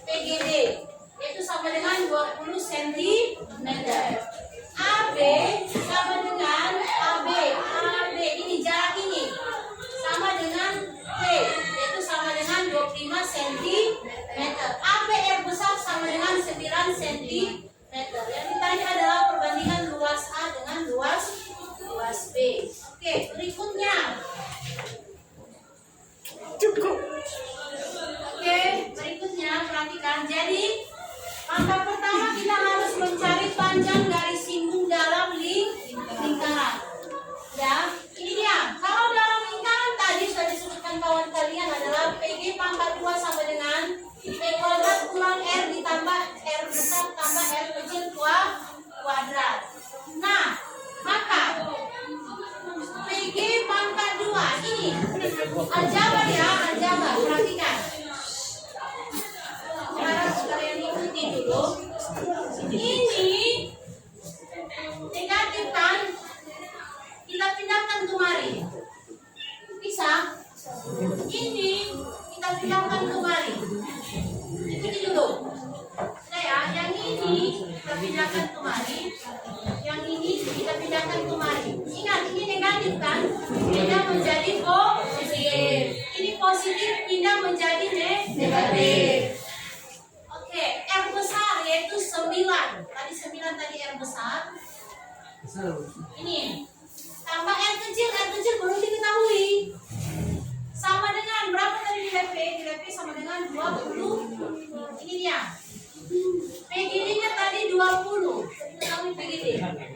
A: PGD, yaitu sama dengan 20 cm. AB sama dengan AB ini jarak ini sama dengan P, yaitu sama dengan 25 cm. AB yang besar sama dengan 9 cm. Yang ditanya adalah perbandingan luas A dengan Langkah pertama kita harus mencari panjang garis simbol dalam lingkaran. Ya, ini dia. Kalau dalam lingkaran tadi sudah disebutkan kawan kalian adalah PG pangkat 2 sama dengan P kuadrat kurang R ditambah R besar tambah R kecil kuadrat. Nah, maka PG pangkat 2 ini aljabar ya, aljabar. Perhatikan. Harus kalian ikuti dulu. Ini negatif kan? Kita pindahkan kemari. Bisa? Ini kita pindahkan kemari. Ikuti dulu. Nah ya, yang ini kita pindahkan kemari. Yang ini kita pindahkan kemari. Ingat, ini negatif kan? Pindah menjadi positif. Ini positif pindah menjadi negatif. Oke, R besar yaitu 9. Tadi 9 tadi R besar. Ini tambah R kecil belum diketahui. Sama dengan berapa tadi di DP? Di DP sama dengan 20. Ini dia. PGD-nya tadi 20. Ketahui PGD. Ketahui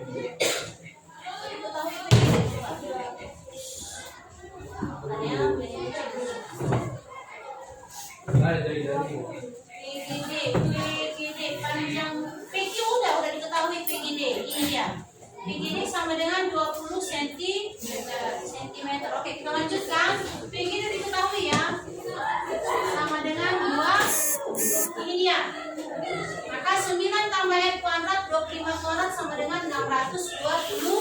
A: PGD. PGD panjang PG udah diketahui PGD. Ini dia. PGD sama dengan 20 cm. Oke, kita lanjutkan. PGD diketahui ya. Sama dengan 2. Ini dia. Maka 9 tambah R kuadrat 25 kuadrat sama dengan 620.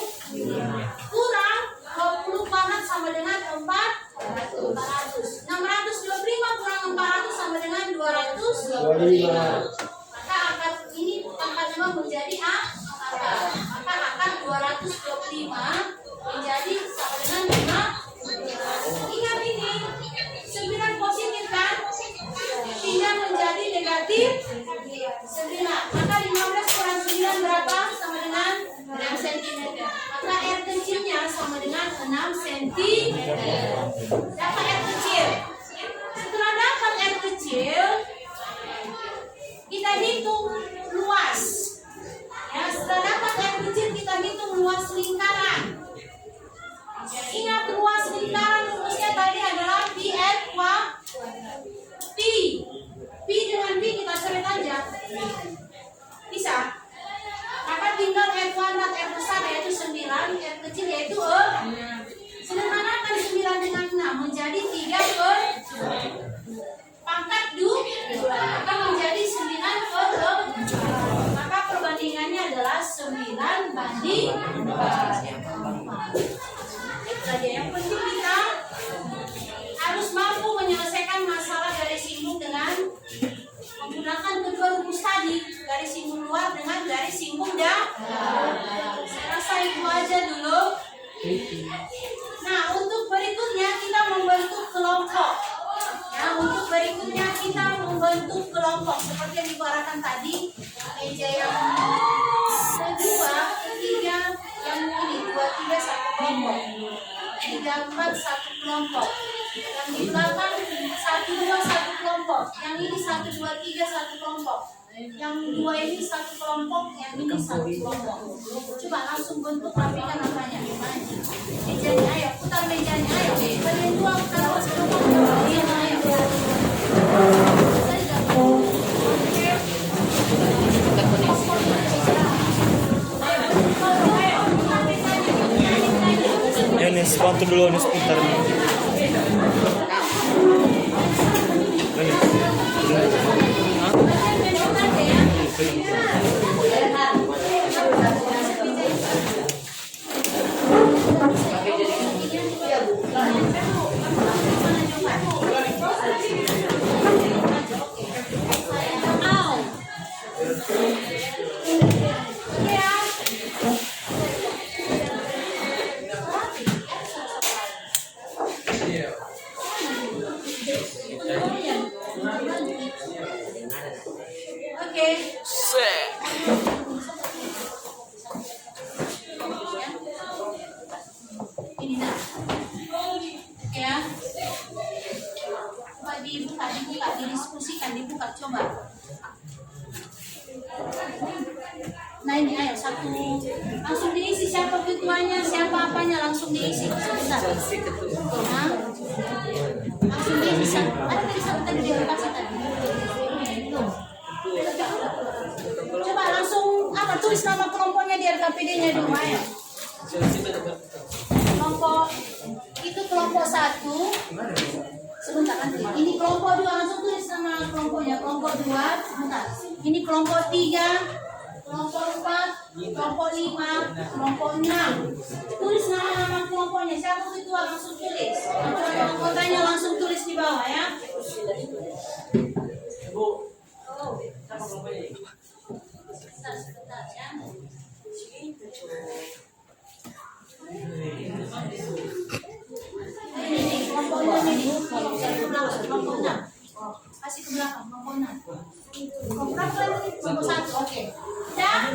A: Kurang 20 kuadrat sama dengan 400. 625 kurang 400 sama dengan 225. Maka akar ini pangkat 5 menjadi akar. Maka akar 225 menjadi sama dengan 5. Ingat ini 9 positif kan? Pindah menjadi negatif 9. Maka 15 kurang 9 berapa? Sama dengan 6 cm. Maka R kecilnya sama dengan 6 cm. Dapat R kecil. Setelah dapat R kecil, kita hitung luas. Ya, setelah dapat R kecil kita hitung luas lingkaran. Ingat luas lingkaran rumusnya tadi adalah PN P. P dengan P kita coret aja. Bisa? Maka tinggal R kuadrat R besar yaitu 9, R kecil yaitu sederhanakan 9 dengan 6 menjadi 3/2. Pangkat 2 maka menjadi 9/2. Maka perbandingannya adalah 9 banding 4. Yang penting kita harus mampu menyelesaikan masalah garis simbol dengan menggunakan kedua rumus tadi, garis simbol luar dengan garis simbol dalam. Saya rasa itu aja dulu. Nah, untuk berikutnya kita membentuk kelompok. Ya, untuk berikutnya kita membentuk kelompok seperti yang diarahkan tadi. Meja yang kedua, ketiga, yang ini 2, 3 satu kelompok. 3, 4 satu kelompok. Yang di belakang 1, 2 satu kelompok. Yang ini 1, 2, 3 satu kelompok. Yang 2 ini satu kelompok, yang ini satu kelompok. Coba langsung bentuk rapikan namanya. Mejanya, ayo putar mejanya, ayo. Kalian dua putar kelompok. Ayo.
B: Ya nih, sepatu dulu nih seputar nih.
A: Didiskusikan, dibuka, coba. Langsung diisi siapa ketuanya, siapa apanya, langsung diisi. Sebentar. Hah? Langsung diisi. Ada tadi satu tadi di kasih tadi. Tuh. Coba langsung tulis nama kelompoknya di RKPD-nya dulu, ayo. Kelompok itu kelompok 1. Sebentar nanti. Ini kelompok 2, langsung tulis nama kelompoknya. Kelompok 2, sebentar. Ini kelompok 3, kelompok 4, kelompok 5, kelompok 6. Tulis nama-nama kelompoknya. Siapa ketua, langsung tulis. Anggotanya langsung tulis di bawah ya. Sebentar ya. Ini kelompoknya ini. Kelompok 6. Kasih ke belakang, kelompok 6. Kelompok berapa lagi? Kelompok 1, oke. Sudah?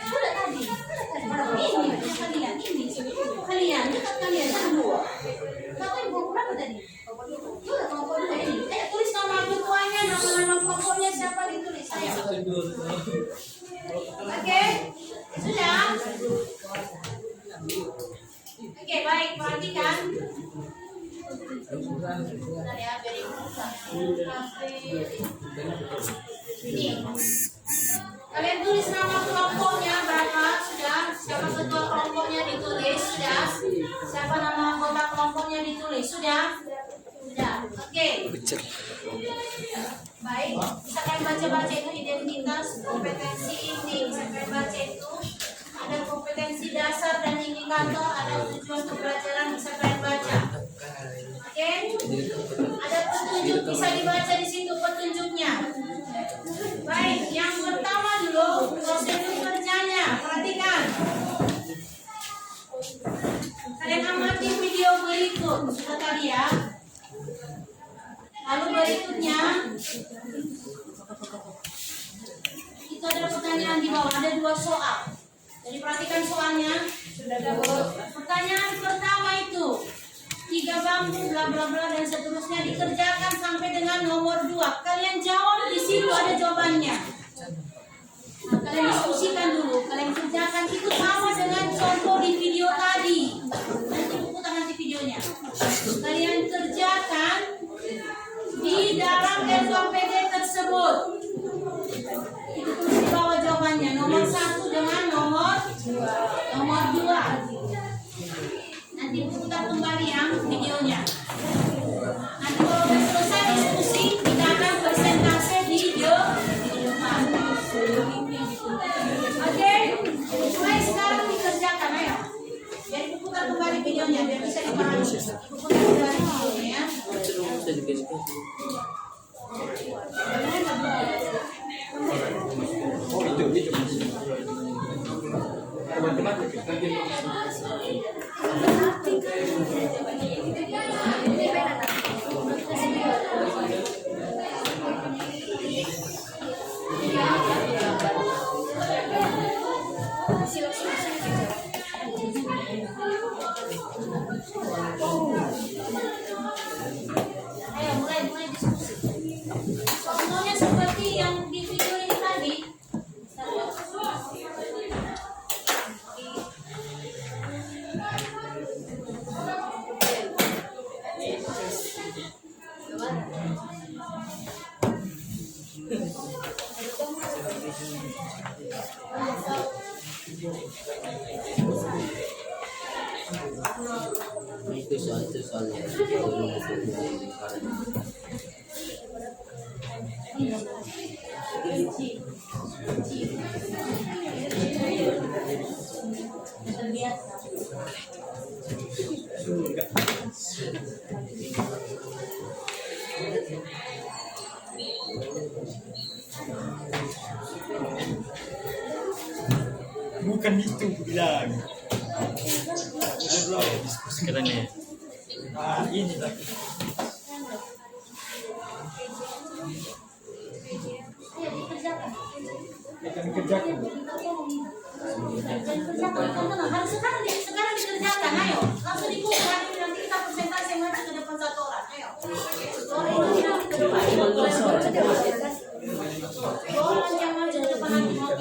A: Sudah tadi. Ini kalian, ini. Kalian, dekat kalian, sama. Ngapain kelompok berapa tadi? Sudah, kelompok 2 ini. Tulis nama ketuanya, nama-nama kelompoknya siapa ditulis. Ayo. Oke? Sudah? Oke, baik, perhatikan. Bentar ya, biar ini. Kalian tulis nama kelompoknya berapa? Sudah? Siapa ketua kelompoknya ditulis? Sudah? Siapa nama anggota kelompoknya ditulis? Sudah? Sudah. Oke. Baik, bisa kalian baca-baca itu identitas, kompetensi inti. Bisa kalian baca itu. Ada kompetensi dasar dan indikator, ada tujuan pembelajaran, bisa kalian baca. Oke? Ada petunjuk, bisa dibaca di situ petunjuknya. Baik, yang pertama dulu prosedur kerjanya. Perhatikan. Kalian amati video berikut. Sudah tadi ya. Lalu berikutnya itu ada pertanyaan di bawah, ada 2 soal. Jadi perhatikan soalnya. Sudah ada pertanyaan pertama itu 3 bambu bla bla bla dan seterusnya dikerjakan sampai dengan nomor 2. Kalian jawab, di situ ada jawabannya. Nah, kalian diskusikan dulu, kalian kerjakan itu sama dengan contoh di video tadi. Nanti putar nanti videonya. Kalian kerjakan di dalam RKPD tersebut. Itu tulis di bawah jawabannya, nomor 1 dengan nomor 2. Nanti putar kembali yang videonya. Nanti kalau sudah selesai diskusi, kita akan presentasi di depan. Oke, mulai sekarang dikerjakan, ayo. Jadi putar kembali videonya biar bisa dipahami. Putar kembali videonya ya. Ayo mulai diskusi. Contohnya seperti yang di video ini tadi.
F: Itu soalnya.
B: Bukan itu bilang. Sekarang ya. Ah, ini lagi. Kami kerjakan.
A: Harus sekarang dikerjakan, ayo. Langsung dibuka, nanti kita presentasi maju ke depan 1 orang, ayo. Orang yang maju ke depan nanti mau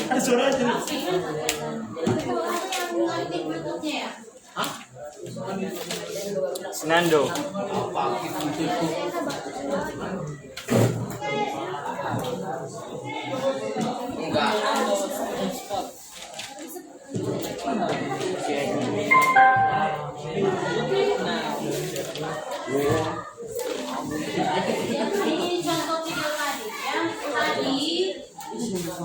B: Ada suara aja. Senando.
F: Enggak.
A: Ini contoh video tadi ya. Tadi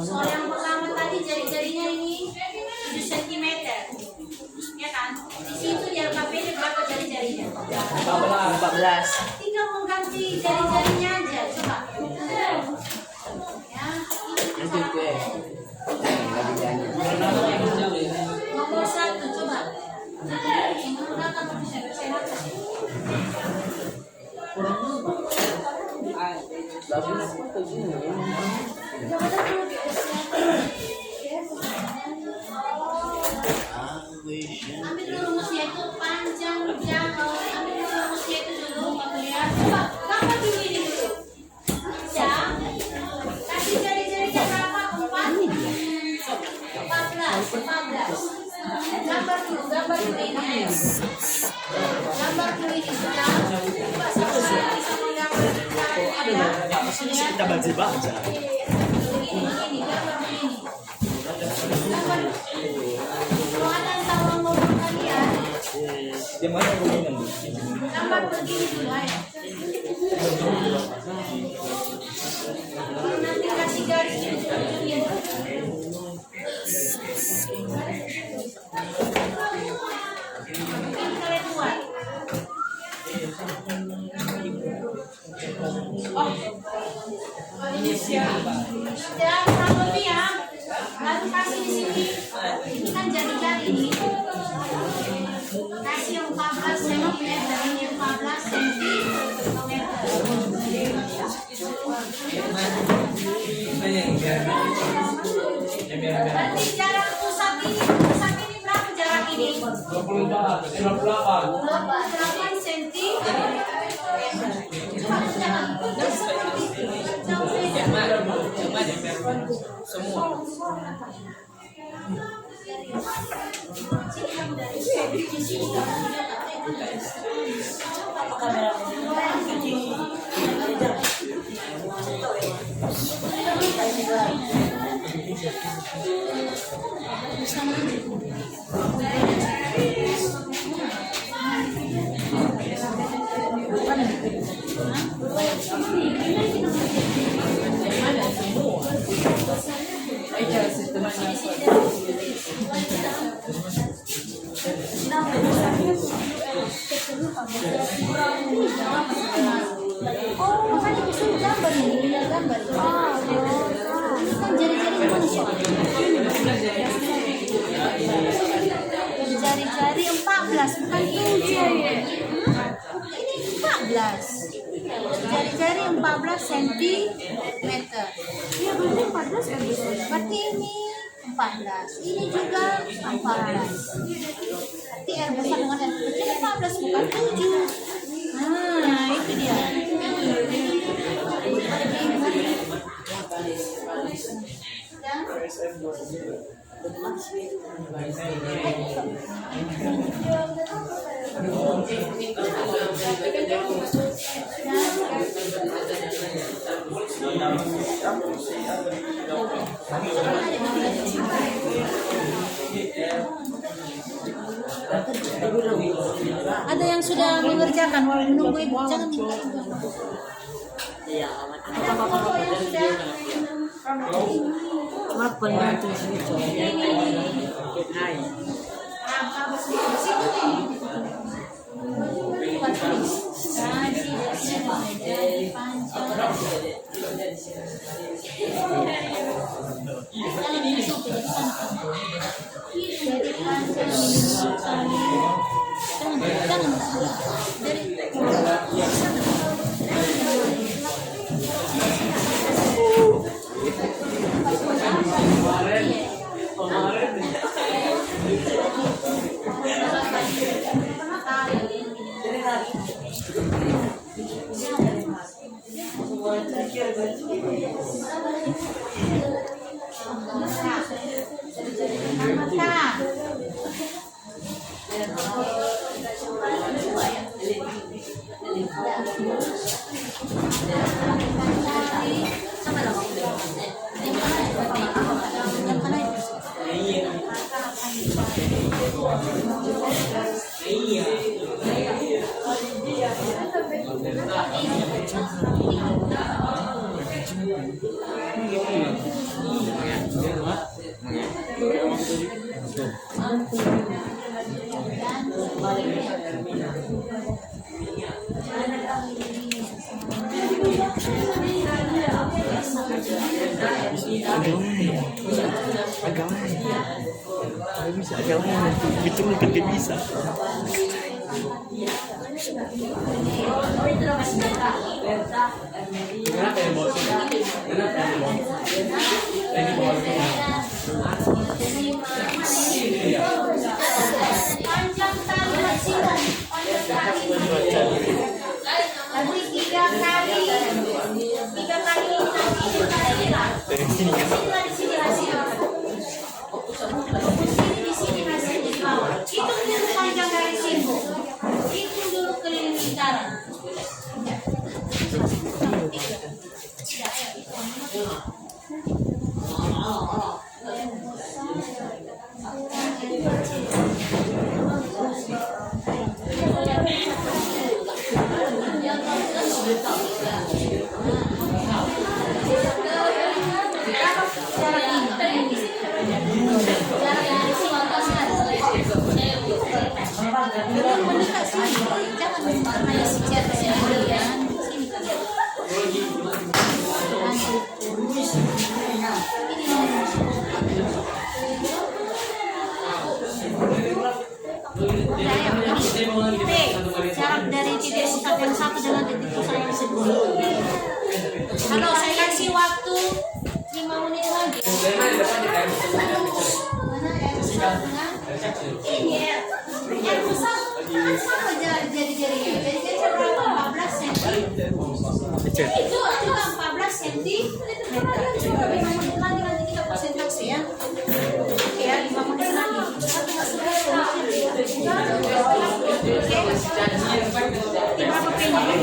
A: soal yang pertama tadi jari-jarinya ini 7 cm. Ya kan? Di situ di LKPD berapa jari-jarinya?
F: 14.
A: Tinggal mengganti jari-jarinya aja, coba. Ya, ini nomor 1 coba. Menggunakan sehat. Ambil dulu rumusnya itu panjang jauh. Ambil dulu rumusnya itu dulu, Pak Kuliah. Coba gambar dulu ini dulu. Ya. Kasih jari-jarinya berapa? 14. Gambar dulu ini. Gambar dulu ini sudah. Coba sama-sama bisa menggambar ya.
B: Kita baca.
A: Begini, gambar begini. Gambar. Kalau ada yang tahu ngomong kalian,
B: Di mana hubungan?
A: gambar begini dulu aja. Nanti kasih garis ujung-ujungnya. Ini kalian buat. Ya, kurang lebih ya. Lalu kasih di sini. Ini kan jari-jari ini. Kasih yang 14 cm, ini 14 cm. Berarti jarak pusat ini berapa jarak ini?
G: 28
A: 8 cm. Oh, makanya bisa gambar ini, gambar. Kan jari-jari manusia. Jari-jari 14, bukan 7. Ini 14. Jari-jari 14 cm. Iya, berarti 14 kan? Berarti ini 14. Ini juga 14. Berarti R besar dengan R kecil 14 bukan 7. Nah, itu dia. Ada yang sudah mengerjakan, walau menunggu ibu jangan menunggu.
B: Betul kan gak bisa.
A: Panjang tali maksimum. Nanti 3 kali. 3 kali
B: Dari sini kan.
A: di sini hasilnya. Di sini hasilnya di bawah. Hitung dulu panjang garis simbol. Hitung dulu keliling lingkaran. Jarak dari titik pusat yang satu dengan titik pusat yang sebelumnya. Kalau saya kasih waktu 5 menit lagi. Ini ya, yang besar kan sama jari-jarinya. Jari-jari berapa? 14 cm. Itu 14 cm. Coba 5 menit lagi nanti kita presentasi ya. Oke ya, 5 menit lagi. Berapa pennya?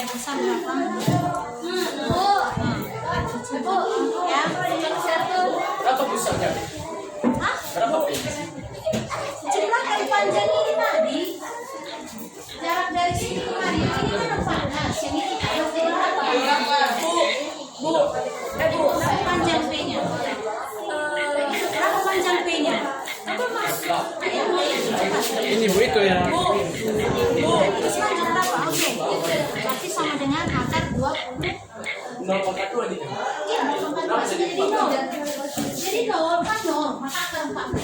A: Besar berapa? Ya,
G: Berapa pusatnya?
A: hah?
G: Berapa pin?
A: Jumlah kali panjang ini tadi. Jarak dari sini kemari ini kan 14. Yang ini ada Bu, berapa panjang P-nya? Berapa panjang P-nya?
G: Ini Bu itu ya.
A: Bu, itu selanjut berapa? Oke. Berarti sama dengan akar 20.
G: 0,2 di.
A: Iya, 0,2 jadi 0. Jadi 0 kan 0, maka akar 14.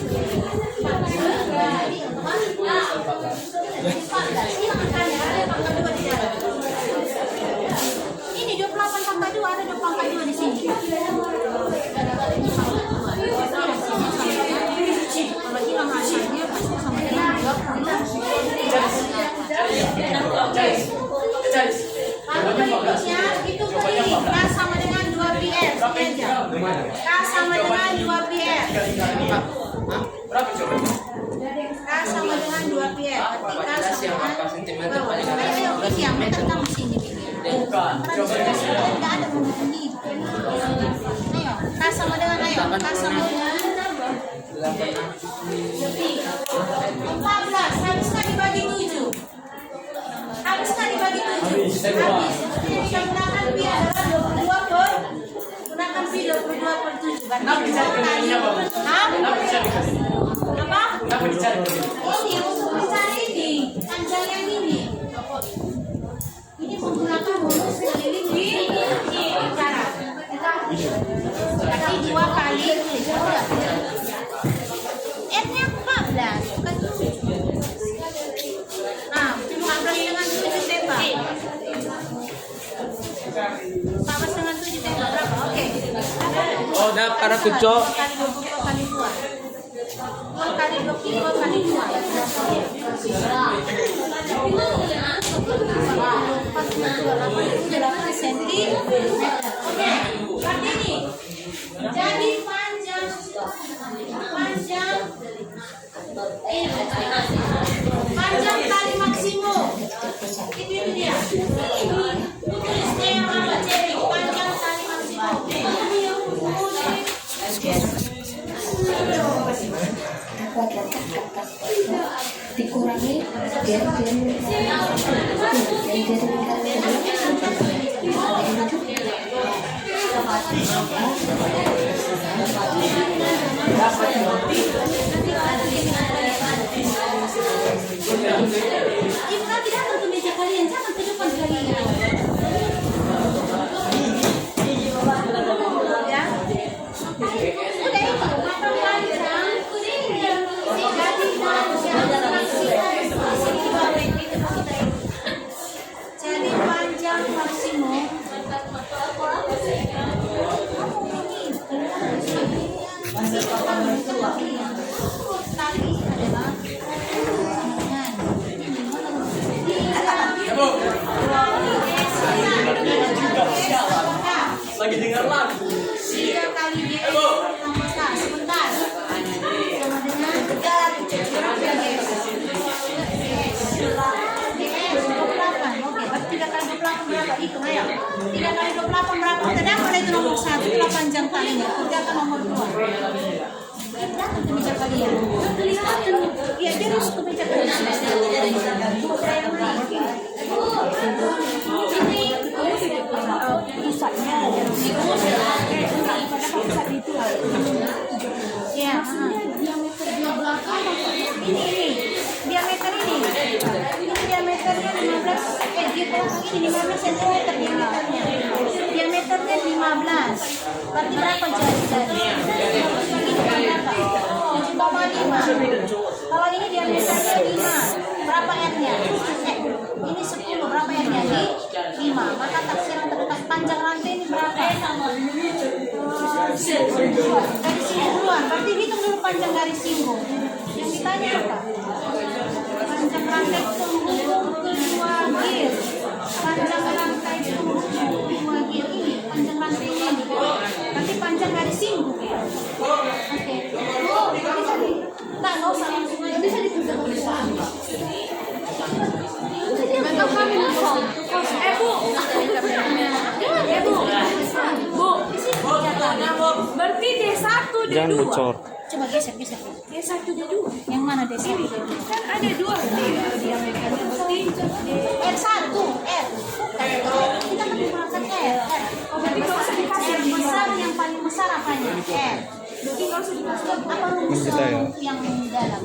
A: Jadi otomatis 14. Ini angkanya ada pangkat 2 di dalam. Ini 28 pangkat 2 ada 2 pangkat 2 di sini. Kalau hilang hasilnya pasti sama dengan 20. Kalau berikutnya itu keliling K sama dengan 2 PR. K sama dengan 2 PR.
G: Berapa coba?
A: K sama dengan 2 PR. Berarti K sama dengan
F: paling
A: ayo yang meter kamu sini.
G: Bukan. Coba ya.
A: Enggak ada bunyi. Ayo, K sama dengan ayo. K sama dengan 14. Harusnya dibagi 7. Harusnya dibagi
H: bagi 7. Habis. Seperti yang kita gunakan pi adalah 22 per gunakan pi 22 per 7. Berarti
G: Kenapa dicari kalinya, Pak?
H: Hah?
G: Kenapa dicari kalinya?
H: Apa?
G: Kenapa dicari kalinya?
H: Ini untuk mencari ini panjang yang ini. Ini menggunakan bonus keliling di cara. Berarti 2 kali tulis. N-nya 14, bukan 7. Nah, 14 dengan 7 tembak. 14 dengan 7 tembak berapa? Oke.
G: Oh, dah para kuco.
H: 2 kali 22 kali 2. 2 kali 22 kali 2. 8 cm. Oke, berarti ini. Jadi panjang tali maksimum. Itu dia. Tulisnya yang apa, Ceri? Panjang tali maksimum.
D: Dikurangi biar
H: Ibu nanti datang ke meja kalian, jangan ke depan kalian. Ya. Udah itu, mata panjang. Jadi panjang maksimum. Tali adalah
G: Lagi dengar lagu.
H: 3 kali G tambah K. Sebentar. Sama dengan 28. Oke, berarti 3 kali 28 berapa? Hitung ayo. 3 kali 28 berapa? Tidak boleh itu nomor 1, itulah panjang talinya. Kerjakan nomor 2. Datang ke meja kalian. Iya, terus ke meja kalian. Pusatnya pusat itu ya, diameter di belakang ini diameter ini diameternya 15 di belakang ini 15 cm diameternya 15, berarti berapa jari berapa? 7,5. Kalau ini diameternya 5, berapa R-nya? Ini 10, berapa R-nya? 5. Maka taksiran terdekat panjang rantai ini berapa? Garis singgungan. Berarti hitung dulu panjang garis singgung. Yang ditanya apa? Panjang rantai penghubung kedua gir. Panjang rantai penghubung kedua gir ini. Panjang rantai ini. Berarti panjang garis singgung. Oke. Nggak usah langsung aja. Bisa dikerjakan.
E: Berarti D1, D2.
B: Jangan bocor.
H: Coba geser.
E: D1, D2.
H: Yang mana D1?
E: Kan ada 2 diameter. Berarti
H: R1, R. Kita kan menggunakan R.
E: oh, berarti kalau usah dikasih
H: R besar, yang paling besar apanya? R.
E: berarti kalau usah dikasih
H: Apa rumus yang dalam?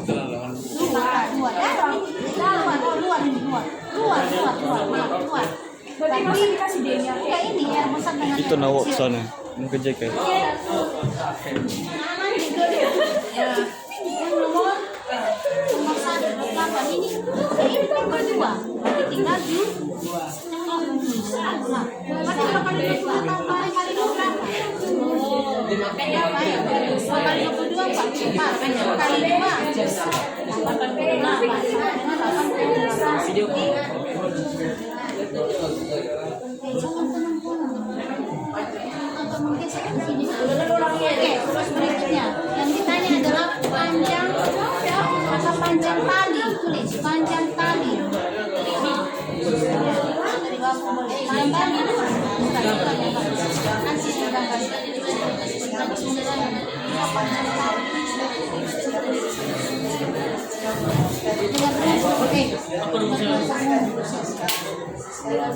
H: Luar.
E: berarti kalau usah dikasih D-nya.
H: Ya ini R besar dengan
B: Itu
H: R
B: nawak
H: kecil.
B: sana. Mungkin JK.
H: Nomor 1 berapa? Ini nomor 2. Berarti tinggal di berarti kalau kali 22 kali 2 berapa? 2 kali 22 4 kali 2 terus berikutnya yang ditanya adalah panjang tali. Tulis panjang tali. Tiga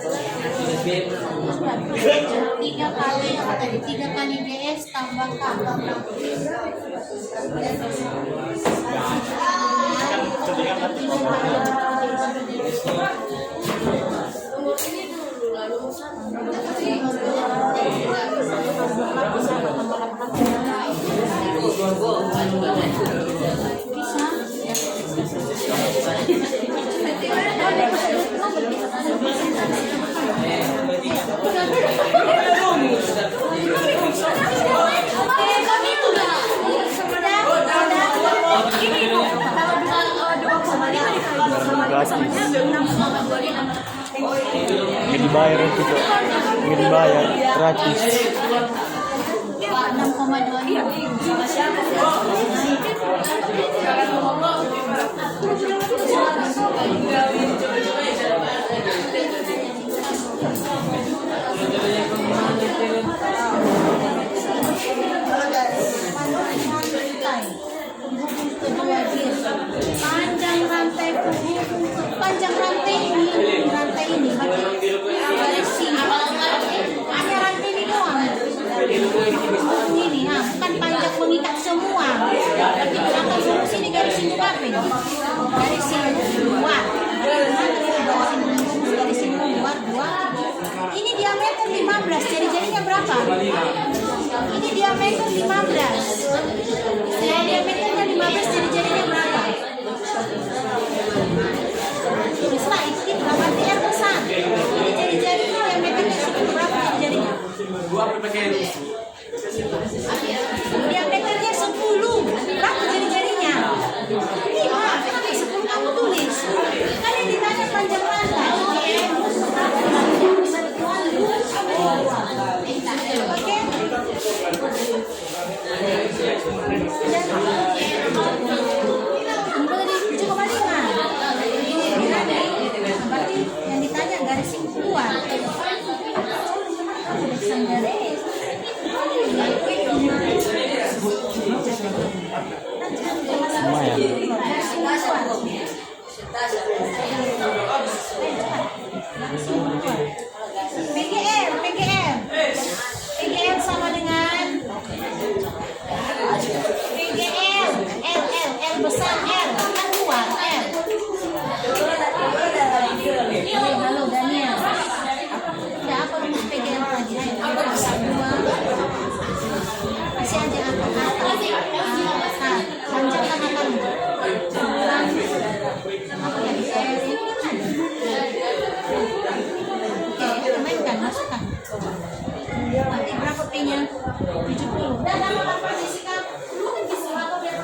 H: kali apa tadi? 3 kali DS tambah K.
B: Nggak dibayar itu kok. Nggak dibayar, gratis.
H: 6,2. Panjang rantai ini garis simpel. Hanya rantai ini doang. Ini bukan panjang mengikat semua. Tapi belakang lurus ini garis simpel apa ini? Garis simpel luar. Garis simpel luar 2. Ini diameter 15. Jari-jarinya berapa? Ini diameter 15. Diameternya 15, jari-jarinya berapa? Tulislah itu berapa R besar. Jari-jarinya diameternya berapa jari-jarinya? Diameternya 10. Berapa jari-jarinya? 5. Kenapa 10 kamu tulis? Kan yang ditanya panjang rantai. Oke? Berarti yang ditanya garis yang keluar. PGM sama dengan PGM L besar L kan luar L. Halo Daniel. Udah apa rumus PGM lagi? Ayo besar 2. Kasih aja angka panjangkan akamu. Apa yang oke, mainkan, masukkan. Nanti berapa P-nya? 70. Dan apa Jessica? Lu kan bisa apa biar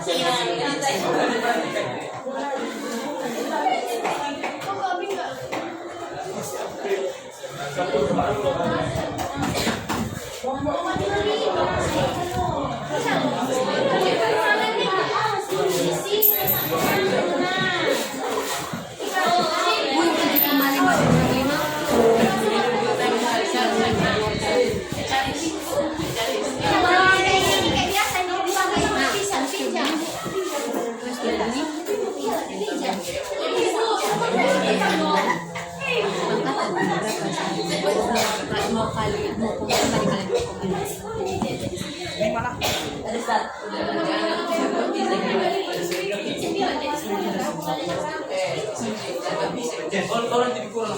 G: Kalau nanti dikurang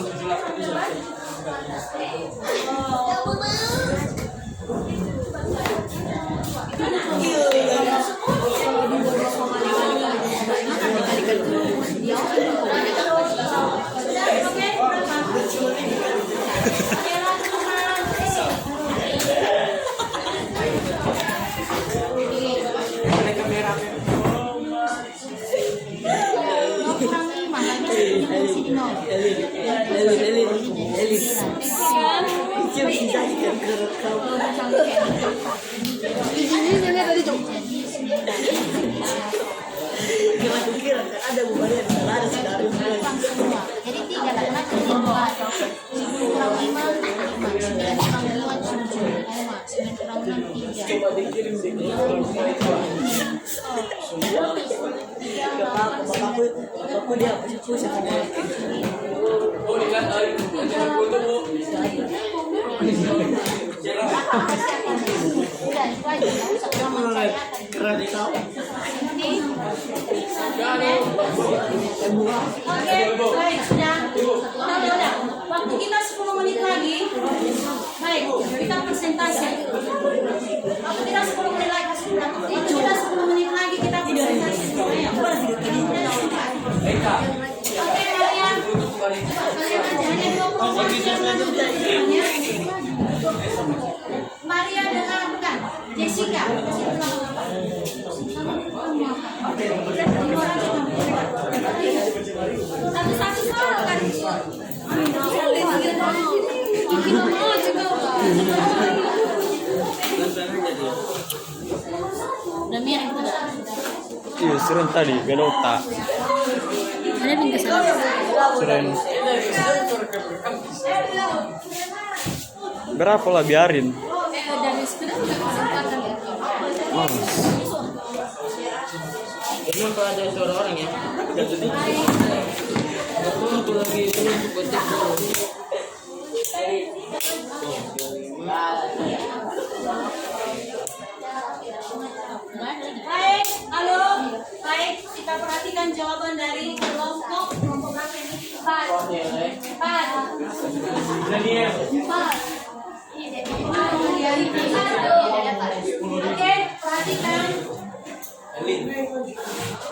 I: ada bukannya ada sekali.
H: Jadi 3 laki-laki 4. 10 kurang 5, 9 kurang 2, 7. 9 kurang 6, 3.
I: Coba dikirim deh. Bapakku dia pusat.
H: Oke, baik, sudah. Udah. Waktu kita 10 menit lagi. Baik, kita presentasi. Waktu kita 10 menit lagi. Waktu kita 10 menit lagi kita presentasi. Ayo. Oke, kalian. Hanya 20 menit yang selanjutnya. Maria dengan bukan Jessica. Satu-satu soal kan. Udah miring tuh.
B: Iya, seren tadi, gak ada otak.
H: Ada pintu sana.
B: Seren. Berapa lah biarin?
H: Dari sekedar kesempatan ya.
F: Emang kalau ada suara orang ya? Jadi aku lagi petik.
H: Baik, halo. Baik, kita perhatikan jawaban dari kelompok berapa ini? 4. Oke, perhatikan.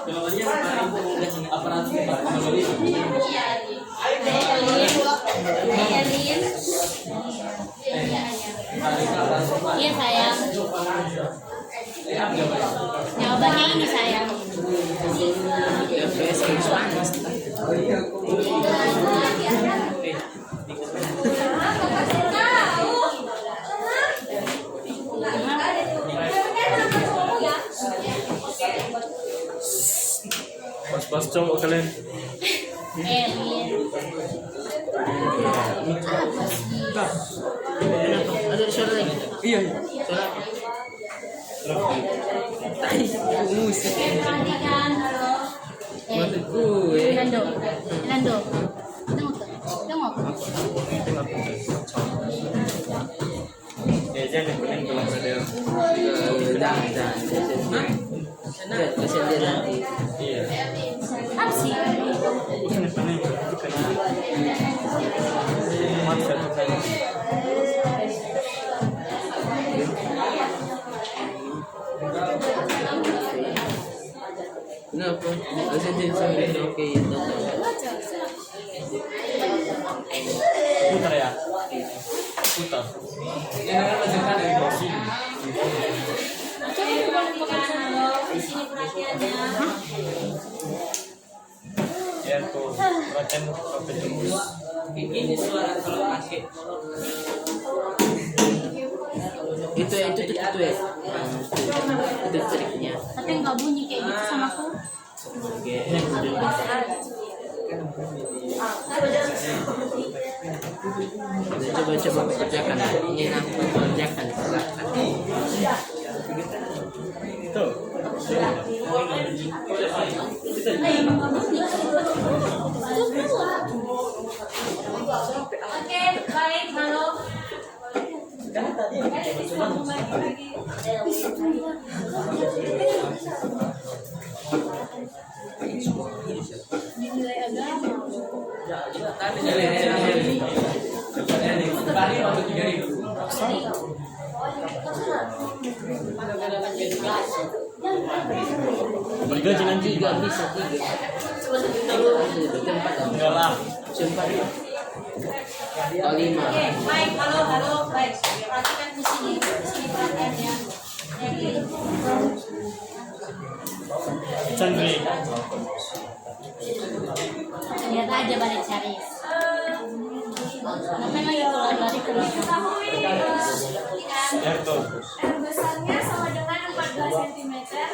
G: Jawabannya aparat
H: Iya sayang. Jawabannya ini sayang.
B: Pas coba kalian.
F: Ada suara lagi? Iya. Suara. Musik.
H: Perhatikan, halo. Lando. Tengok.
B: Ya jangan penting kalau ada.
F: Jangan. Kasihan dia nanti.
B: Iya.
H: Apa sih?
B: Bukan penting. Masa tuh kayak.
F: Kenapa? Kasihan dia sampai oke itu.
B: Putar ya. Putar.
H: Di sini perhatiannya.
B: Ya tuh, perhatian sampai tembus.
F: Ini suara kalau pakai. Itu ya. Itu triknya.
H: Tapi nggak bunyi kayak gitu sama aku.
F: Oke. Coba kerjakan. Ini aku kerjakan.
B: Tuh.
H: Oke, baik, halo. Nilai agama.
B: Bergaji nanti
F: Nggak bisa 3.
B: enggak lah.
F: Sempat. Kelima.
H: Oke, baik, halo, baik. Perhatikan di sini perhatiannya. Jadi,
B: Chandri.
H: lihat aja balik cari. Ngapain lagi kalau lari ke belakang?
B: Ya tuh.
E: R besarnya sama dengan 14 cm dan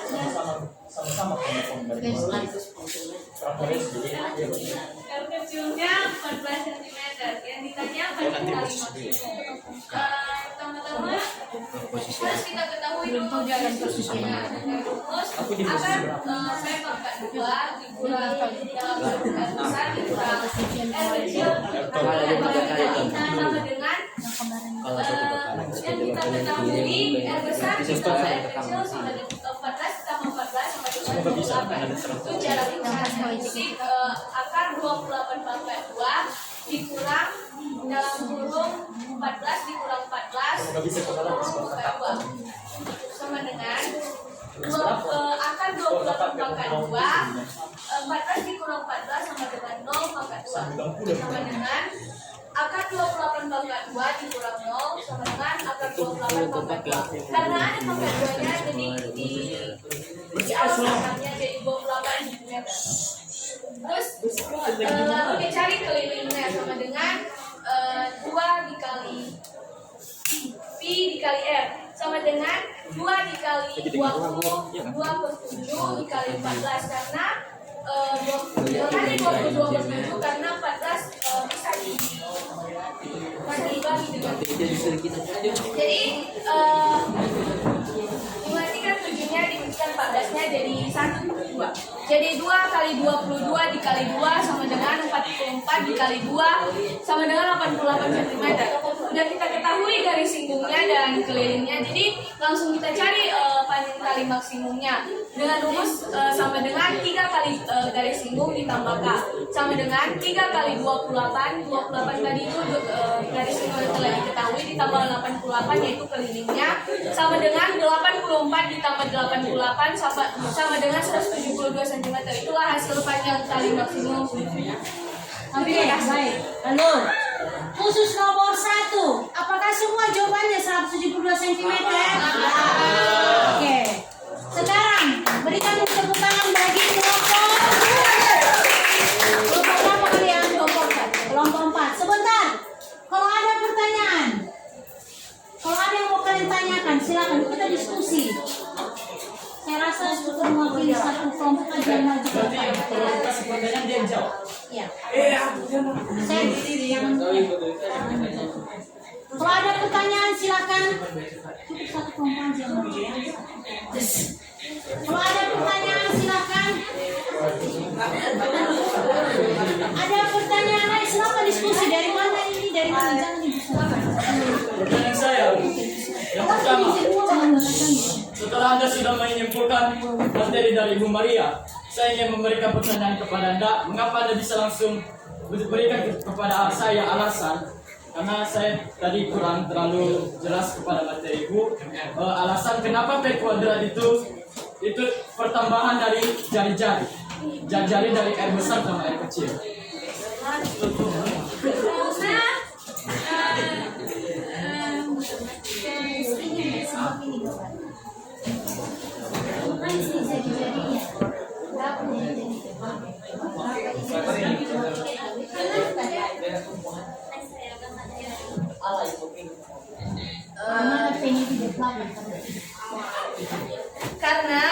E: R kecilnya 14 cm. Yang ditanya pada kalimat. Pertama-tama harus kita ketahui dulu jalan posisinya. Terus akan saya pakai 2 dikurang dalam R besar dikurang R kecil sama dengan
F: Kalau 1
E: yang kita ketahui R besar R kecil sama dengan 14
B: nggak bisa, karena ada
C: itu cara fisik akar 28 pangkat 2 dikurang dalam kurung 14 dikurang 14 kurung pangkat 2 sama dengan akar 28 pangkat 2 14 dikurang 14 sama dengan 0 pangkat 2 sama dengan akar 28 pangkat 2 dikurang 0 sama dengan akar 28 pangkat 2. Karena ada pangkat 2 nya jadi di awal akarnya jadi 28 meter. Terus lalu dicari kelilingnya sama dengan 2 dikali pi dikali r sama dengan 2 dikali 20 2 per 7 dikali 14 karena 22 per 7 karena 14 bisa dibagi dengan jadi dimatikan 7-nya dimatikan 14-nya jadi 1/2 jadi 2 kali 22 dikali 2 sama dengan 44 dikali 2 sama dengan 88 cm. Udah kita ketahui garis singgungnya dan kelilingnya, jadi langsung kita cari panjang tali maksimumnya dengan rumus sama dengan 3 kali garis singgung ditambah K sama dengan 3 kali 28 tadi itu garis singgung yang telah diketahui ditambah 88 yaitu kelilingnya sama dengan 84 ditambah 88 sama dengan 172 cm. Itulah hasil panjang tali maksimum.
H: Oke, baik. Lalu khusus nomor 1, apakah semua jawabannya 172 cm? Oke. Sekarang berikan tepuk tangan bagi kelompok berapa kalian? Kelompok 4. Sebentar. Kalau ada pertanyaan, kalau ada yang mau kalian tanyakan, silakan kita diskusi. Saya rasa cukup mewakili satu kelompok aja yang maju ke depan.
G: dia jawab.
H: Ya. Saya yang kalau ada pertanyaan silakan. Cukup satu kelompok aja yang maju ya. Kalau ada pertanyaan silakan. Ada pertanyaan lain silakan diskusi dari mana ini dari mana jangan dibisarkan.
G: Pertanyaan saya, yang pertama, setelah Anda sudah menyimpulkan materi dari Ibu Maria, saya ingin memberikan pertanyaan kepada Anda. Mengapa Anda bisa langsung berikan kepada saya alasan? Karena saya tadi kurang terlalu jelas kepada materi Ibu. Alasan kenapa P kuadrat itu pertambahan dari jari-jari dari R besar sama R kecil.
C: Karena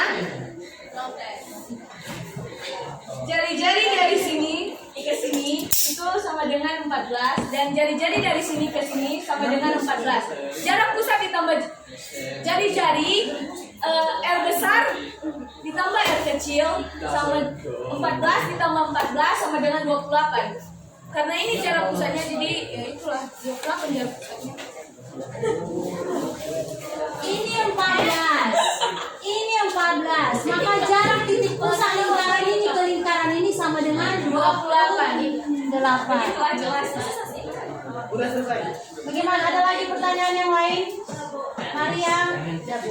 C: jari-jari dari sini ke sini itu sama dengan 14 dan jari-jari dari sini ke sini sama dengan 14. Jarak pusat ditambah jari-jari R besar ditambah R kecil sama 14 ditambah 14 sama dengan 28. Karena ini jarak pusatnya jadi ya itulah 28 jarak pusatnya.
H: Ini 14. Ini 14. Maka jarak titik pusat lingkaran ini ke lingkaran ini sama dengan 28.
C: Itulah jelas.
G: Udah selesai.
H: Bagaimana? Ada lagi pertanyaan yang lain? Maria,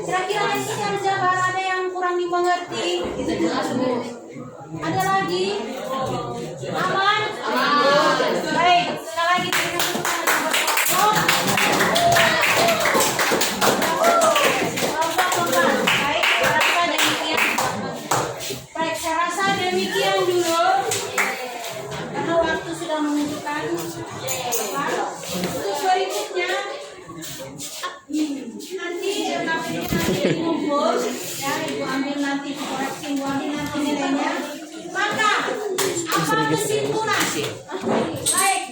H: kira-kira di sini ada yang kurang dimengerti? Itu jelas Bu. Ada lagi? Aman? Baik, sekali lagi terima kasih. Baik, saya rasa demikian dulu. Karena waktu sudah menunjukkan. Untuk berikutnya nanti dikumpul ya, Ibu ambil nanti koreksi, Ibu ambil nanti nilainya. Maka apa kesimpulan? Baik,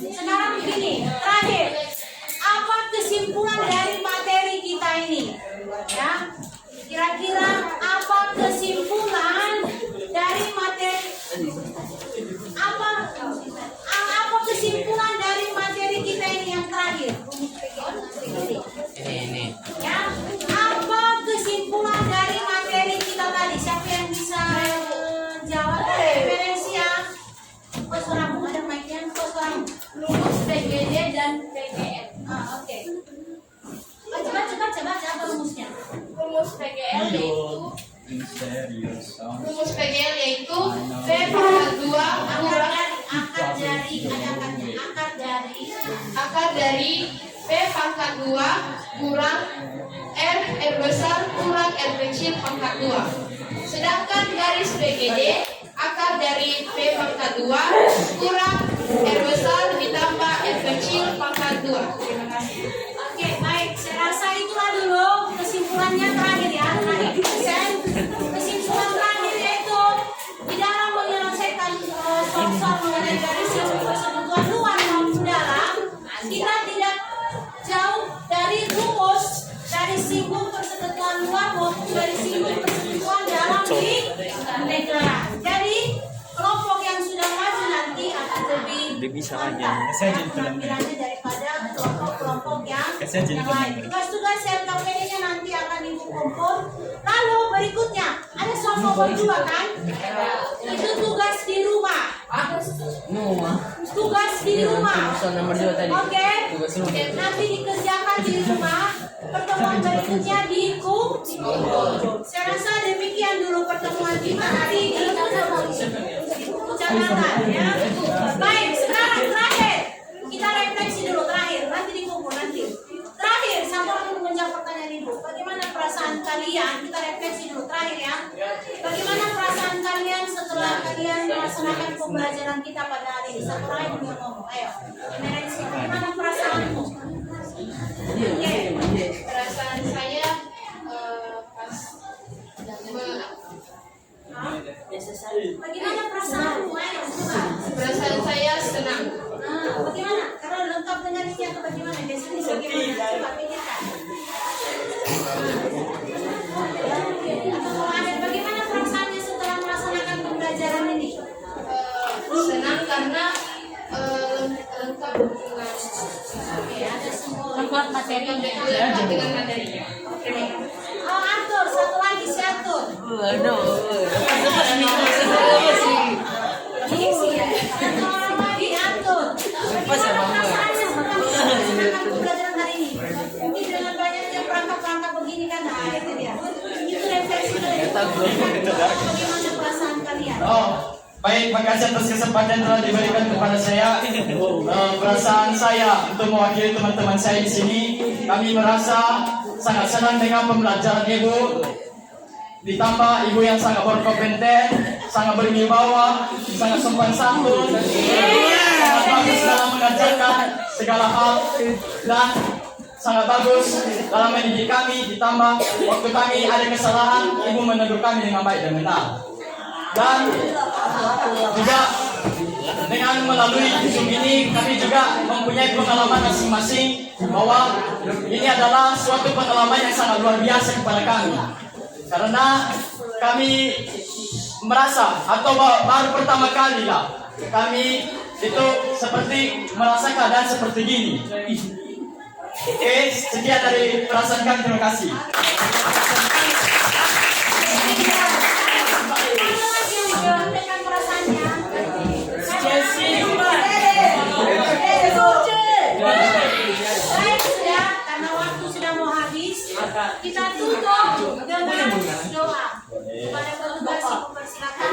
H: sekarang begini, terakhir apa kesimpulan dari materi kita ini? Ya, kira-kira apa kesimpulan dari materi? Apa kesimpulan dari materi kita ini yang terakhir? Ya, apa kesimpulan dari materi kita tadi? Siapa yang bisa
E: dan PGL.
H: Oke. Baca apa rumusnya?
E: Rumus PGL yaitu P pangkat 2 kurang
H: Akar dari
E: P pangkat 2 kurang R besar kurang R kecil pangkat 2. Sedangkan garis PGD akar dari P pangkat 2 kurang R besar ditambah R kecil pangkat 2. Terima kasih.
H: Oke, baik. Saya rasa itulah dulu kesimpulannya terakhir ya. Kesimpulan terakhir yaitu di dalam menyelesaikan soal mengenai garis singgung persekutuan luar maupun dalam, kita tidak jauh dari rumus garis singgung persekutuan luar maupun garis singgung persekutuan dalam di negara. Jadi kelompok yang sudah maju nanti akan lebih
B: bisa
H: mantap penampilannya daripada kelompok-kelompok yang lain. Tugas-tugas LKPD-nya nanti akan Ibu kumpul. Lalu berikutnya ada soal nomor 2 kan? Itu tugas di rumah. Tugas di rumah.
F: Soal nomor 2 tadi.
H: Oke.
F: Tugas rumah.
H: Nanti dikerjakan di rumah. Pertemuan berikutnya di kumpul. Saya rasa demikian dulu pertemuan kita hari ini. Catatan ya. Baik, sekarang terakhir kita refleksi dulu terakhir. Nanti dikumpul nanti. Terakhir, saya mau menjawab pertanyaan Ibu. Bagaimana perasaan kalian? Kita refleksi dulu terakhir ya. Bagaimana perasaan kalian setelah kalian melaksanakan pembelajaran kita pada hari ini? Satu orang yang ngomong. Ayo. Bagaimana perasaanmu? Oke.
E: Perasaan saya pas
H: Bagaimana perasaanmu? Ayo, coba.
E: perasaan saya senang.
H: Bagaimana? Karena lengkap dengan ini atau bagaimana? Biasanya bagaimana? Coba pikirkan. Atau kalau ada, bagaimana perasaannya setelah melaksanakan pembelajaran ini?
E: Senang karena lengkap dengan
H: Ada semua.
A: Lengkap materinya.
E: lengkap dengan materinya.
H: Oke. Oh, Arthur, satu lagi si Arthur. Isi ya. Satu orang lagi Arthur. Bagaimana perasaannya setelah melaksanakan pembelajaran hari ini? Ini dengan banyaknya perangkat-perangkat begini kan, nah itu dia. Itu refleksi dari bagaimana perasaan kalian.
G: Baik, makasih atas kesempatan telah diberikan kepada saya. Perasaan saya untuk mewakili teman-teman saya di sini, kami merasa sangat senang dengan pembelajaran Ibu. Ditambah Ibu yang sangat berkompeten, sangat berwibawa, sangat sopan santun, sangat bagus dalam mengajarkan segala hal, dan sangat bagus dalam mendidik kami. Ditambah waktu kami ada kesalahan, Ibu menegur kami dengan baik dan benar. Dan juga dengan melalui Zoom ini kami juga mempunyai pengalaman masing-masing bahwa ini adalah suatu pengalaman yang sangat luar biasa kepada kami, karena kami merasa atau baru pertama kali lah kami itu seperti merasa keadaan seperti gini. Oke, sekian dari perasaan kami, terima kasih.
H: Menyampaikan perasaannya. Baik, sudah, karena waktu sudah mau habis, kita tutup dengan doa. Kepada petugas mempersilakan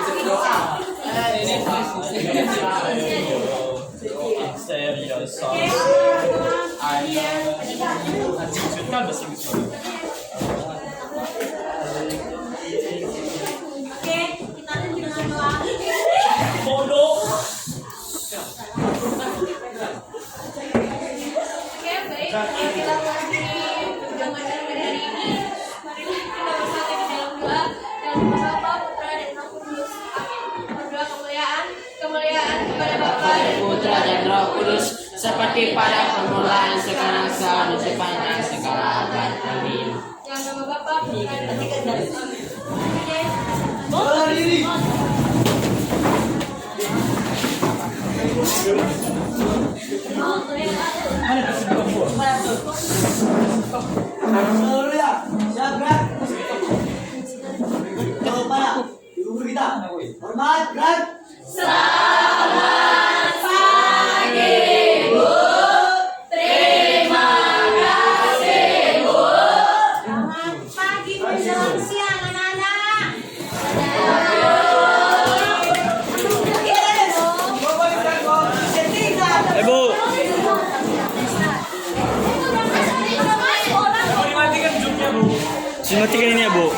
H: Oke, kita tutup dengan doa.
E: Oke, baik. Kita mengakhiri pertemuan hari ini. Marilah kita bersatu di dalam doa dan Bapa, Putra dan Roh Kudus. Amin. Berdoa kemuliaan kepada Bapa dan
F: Putra dan Roh Kudus, seperti pada permulaan, sekarang, selalu, sepanjang segala abad. Amin.
E: Yang nama Bapa, Putra dan Roh Kudus. Amin.
I: Hormat, gerak.
H: Selamat pagi, Bu.
B: Simatikan ini ya, Bu.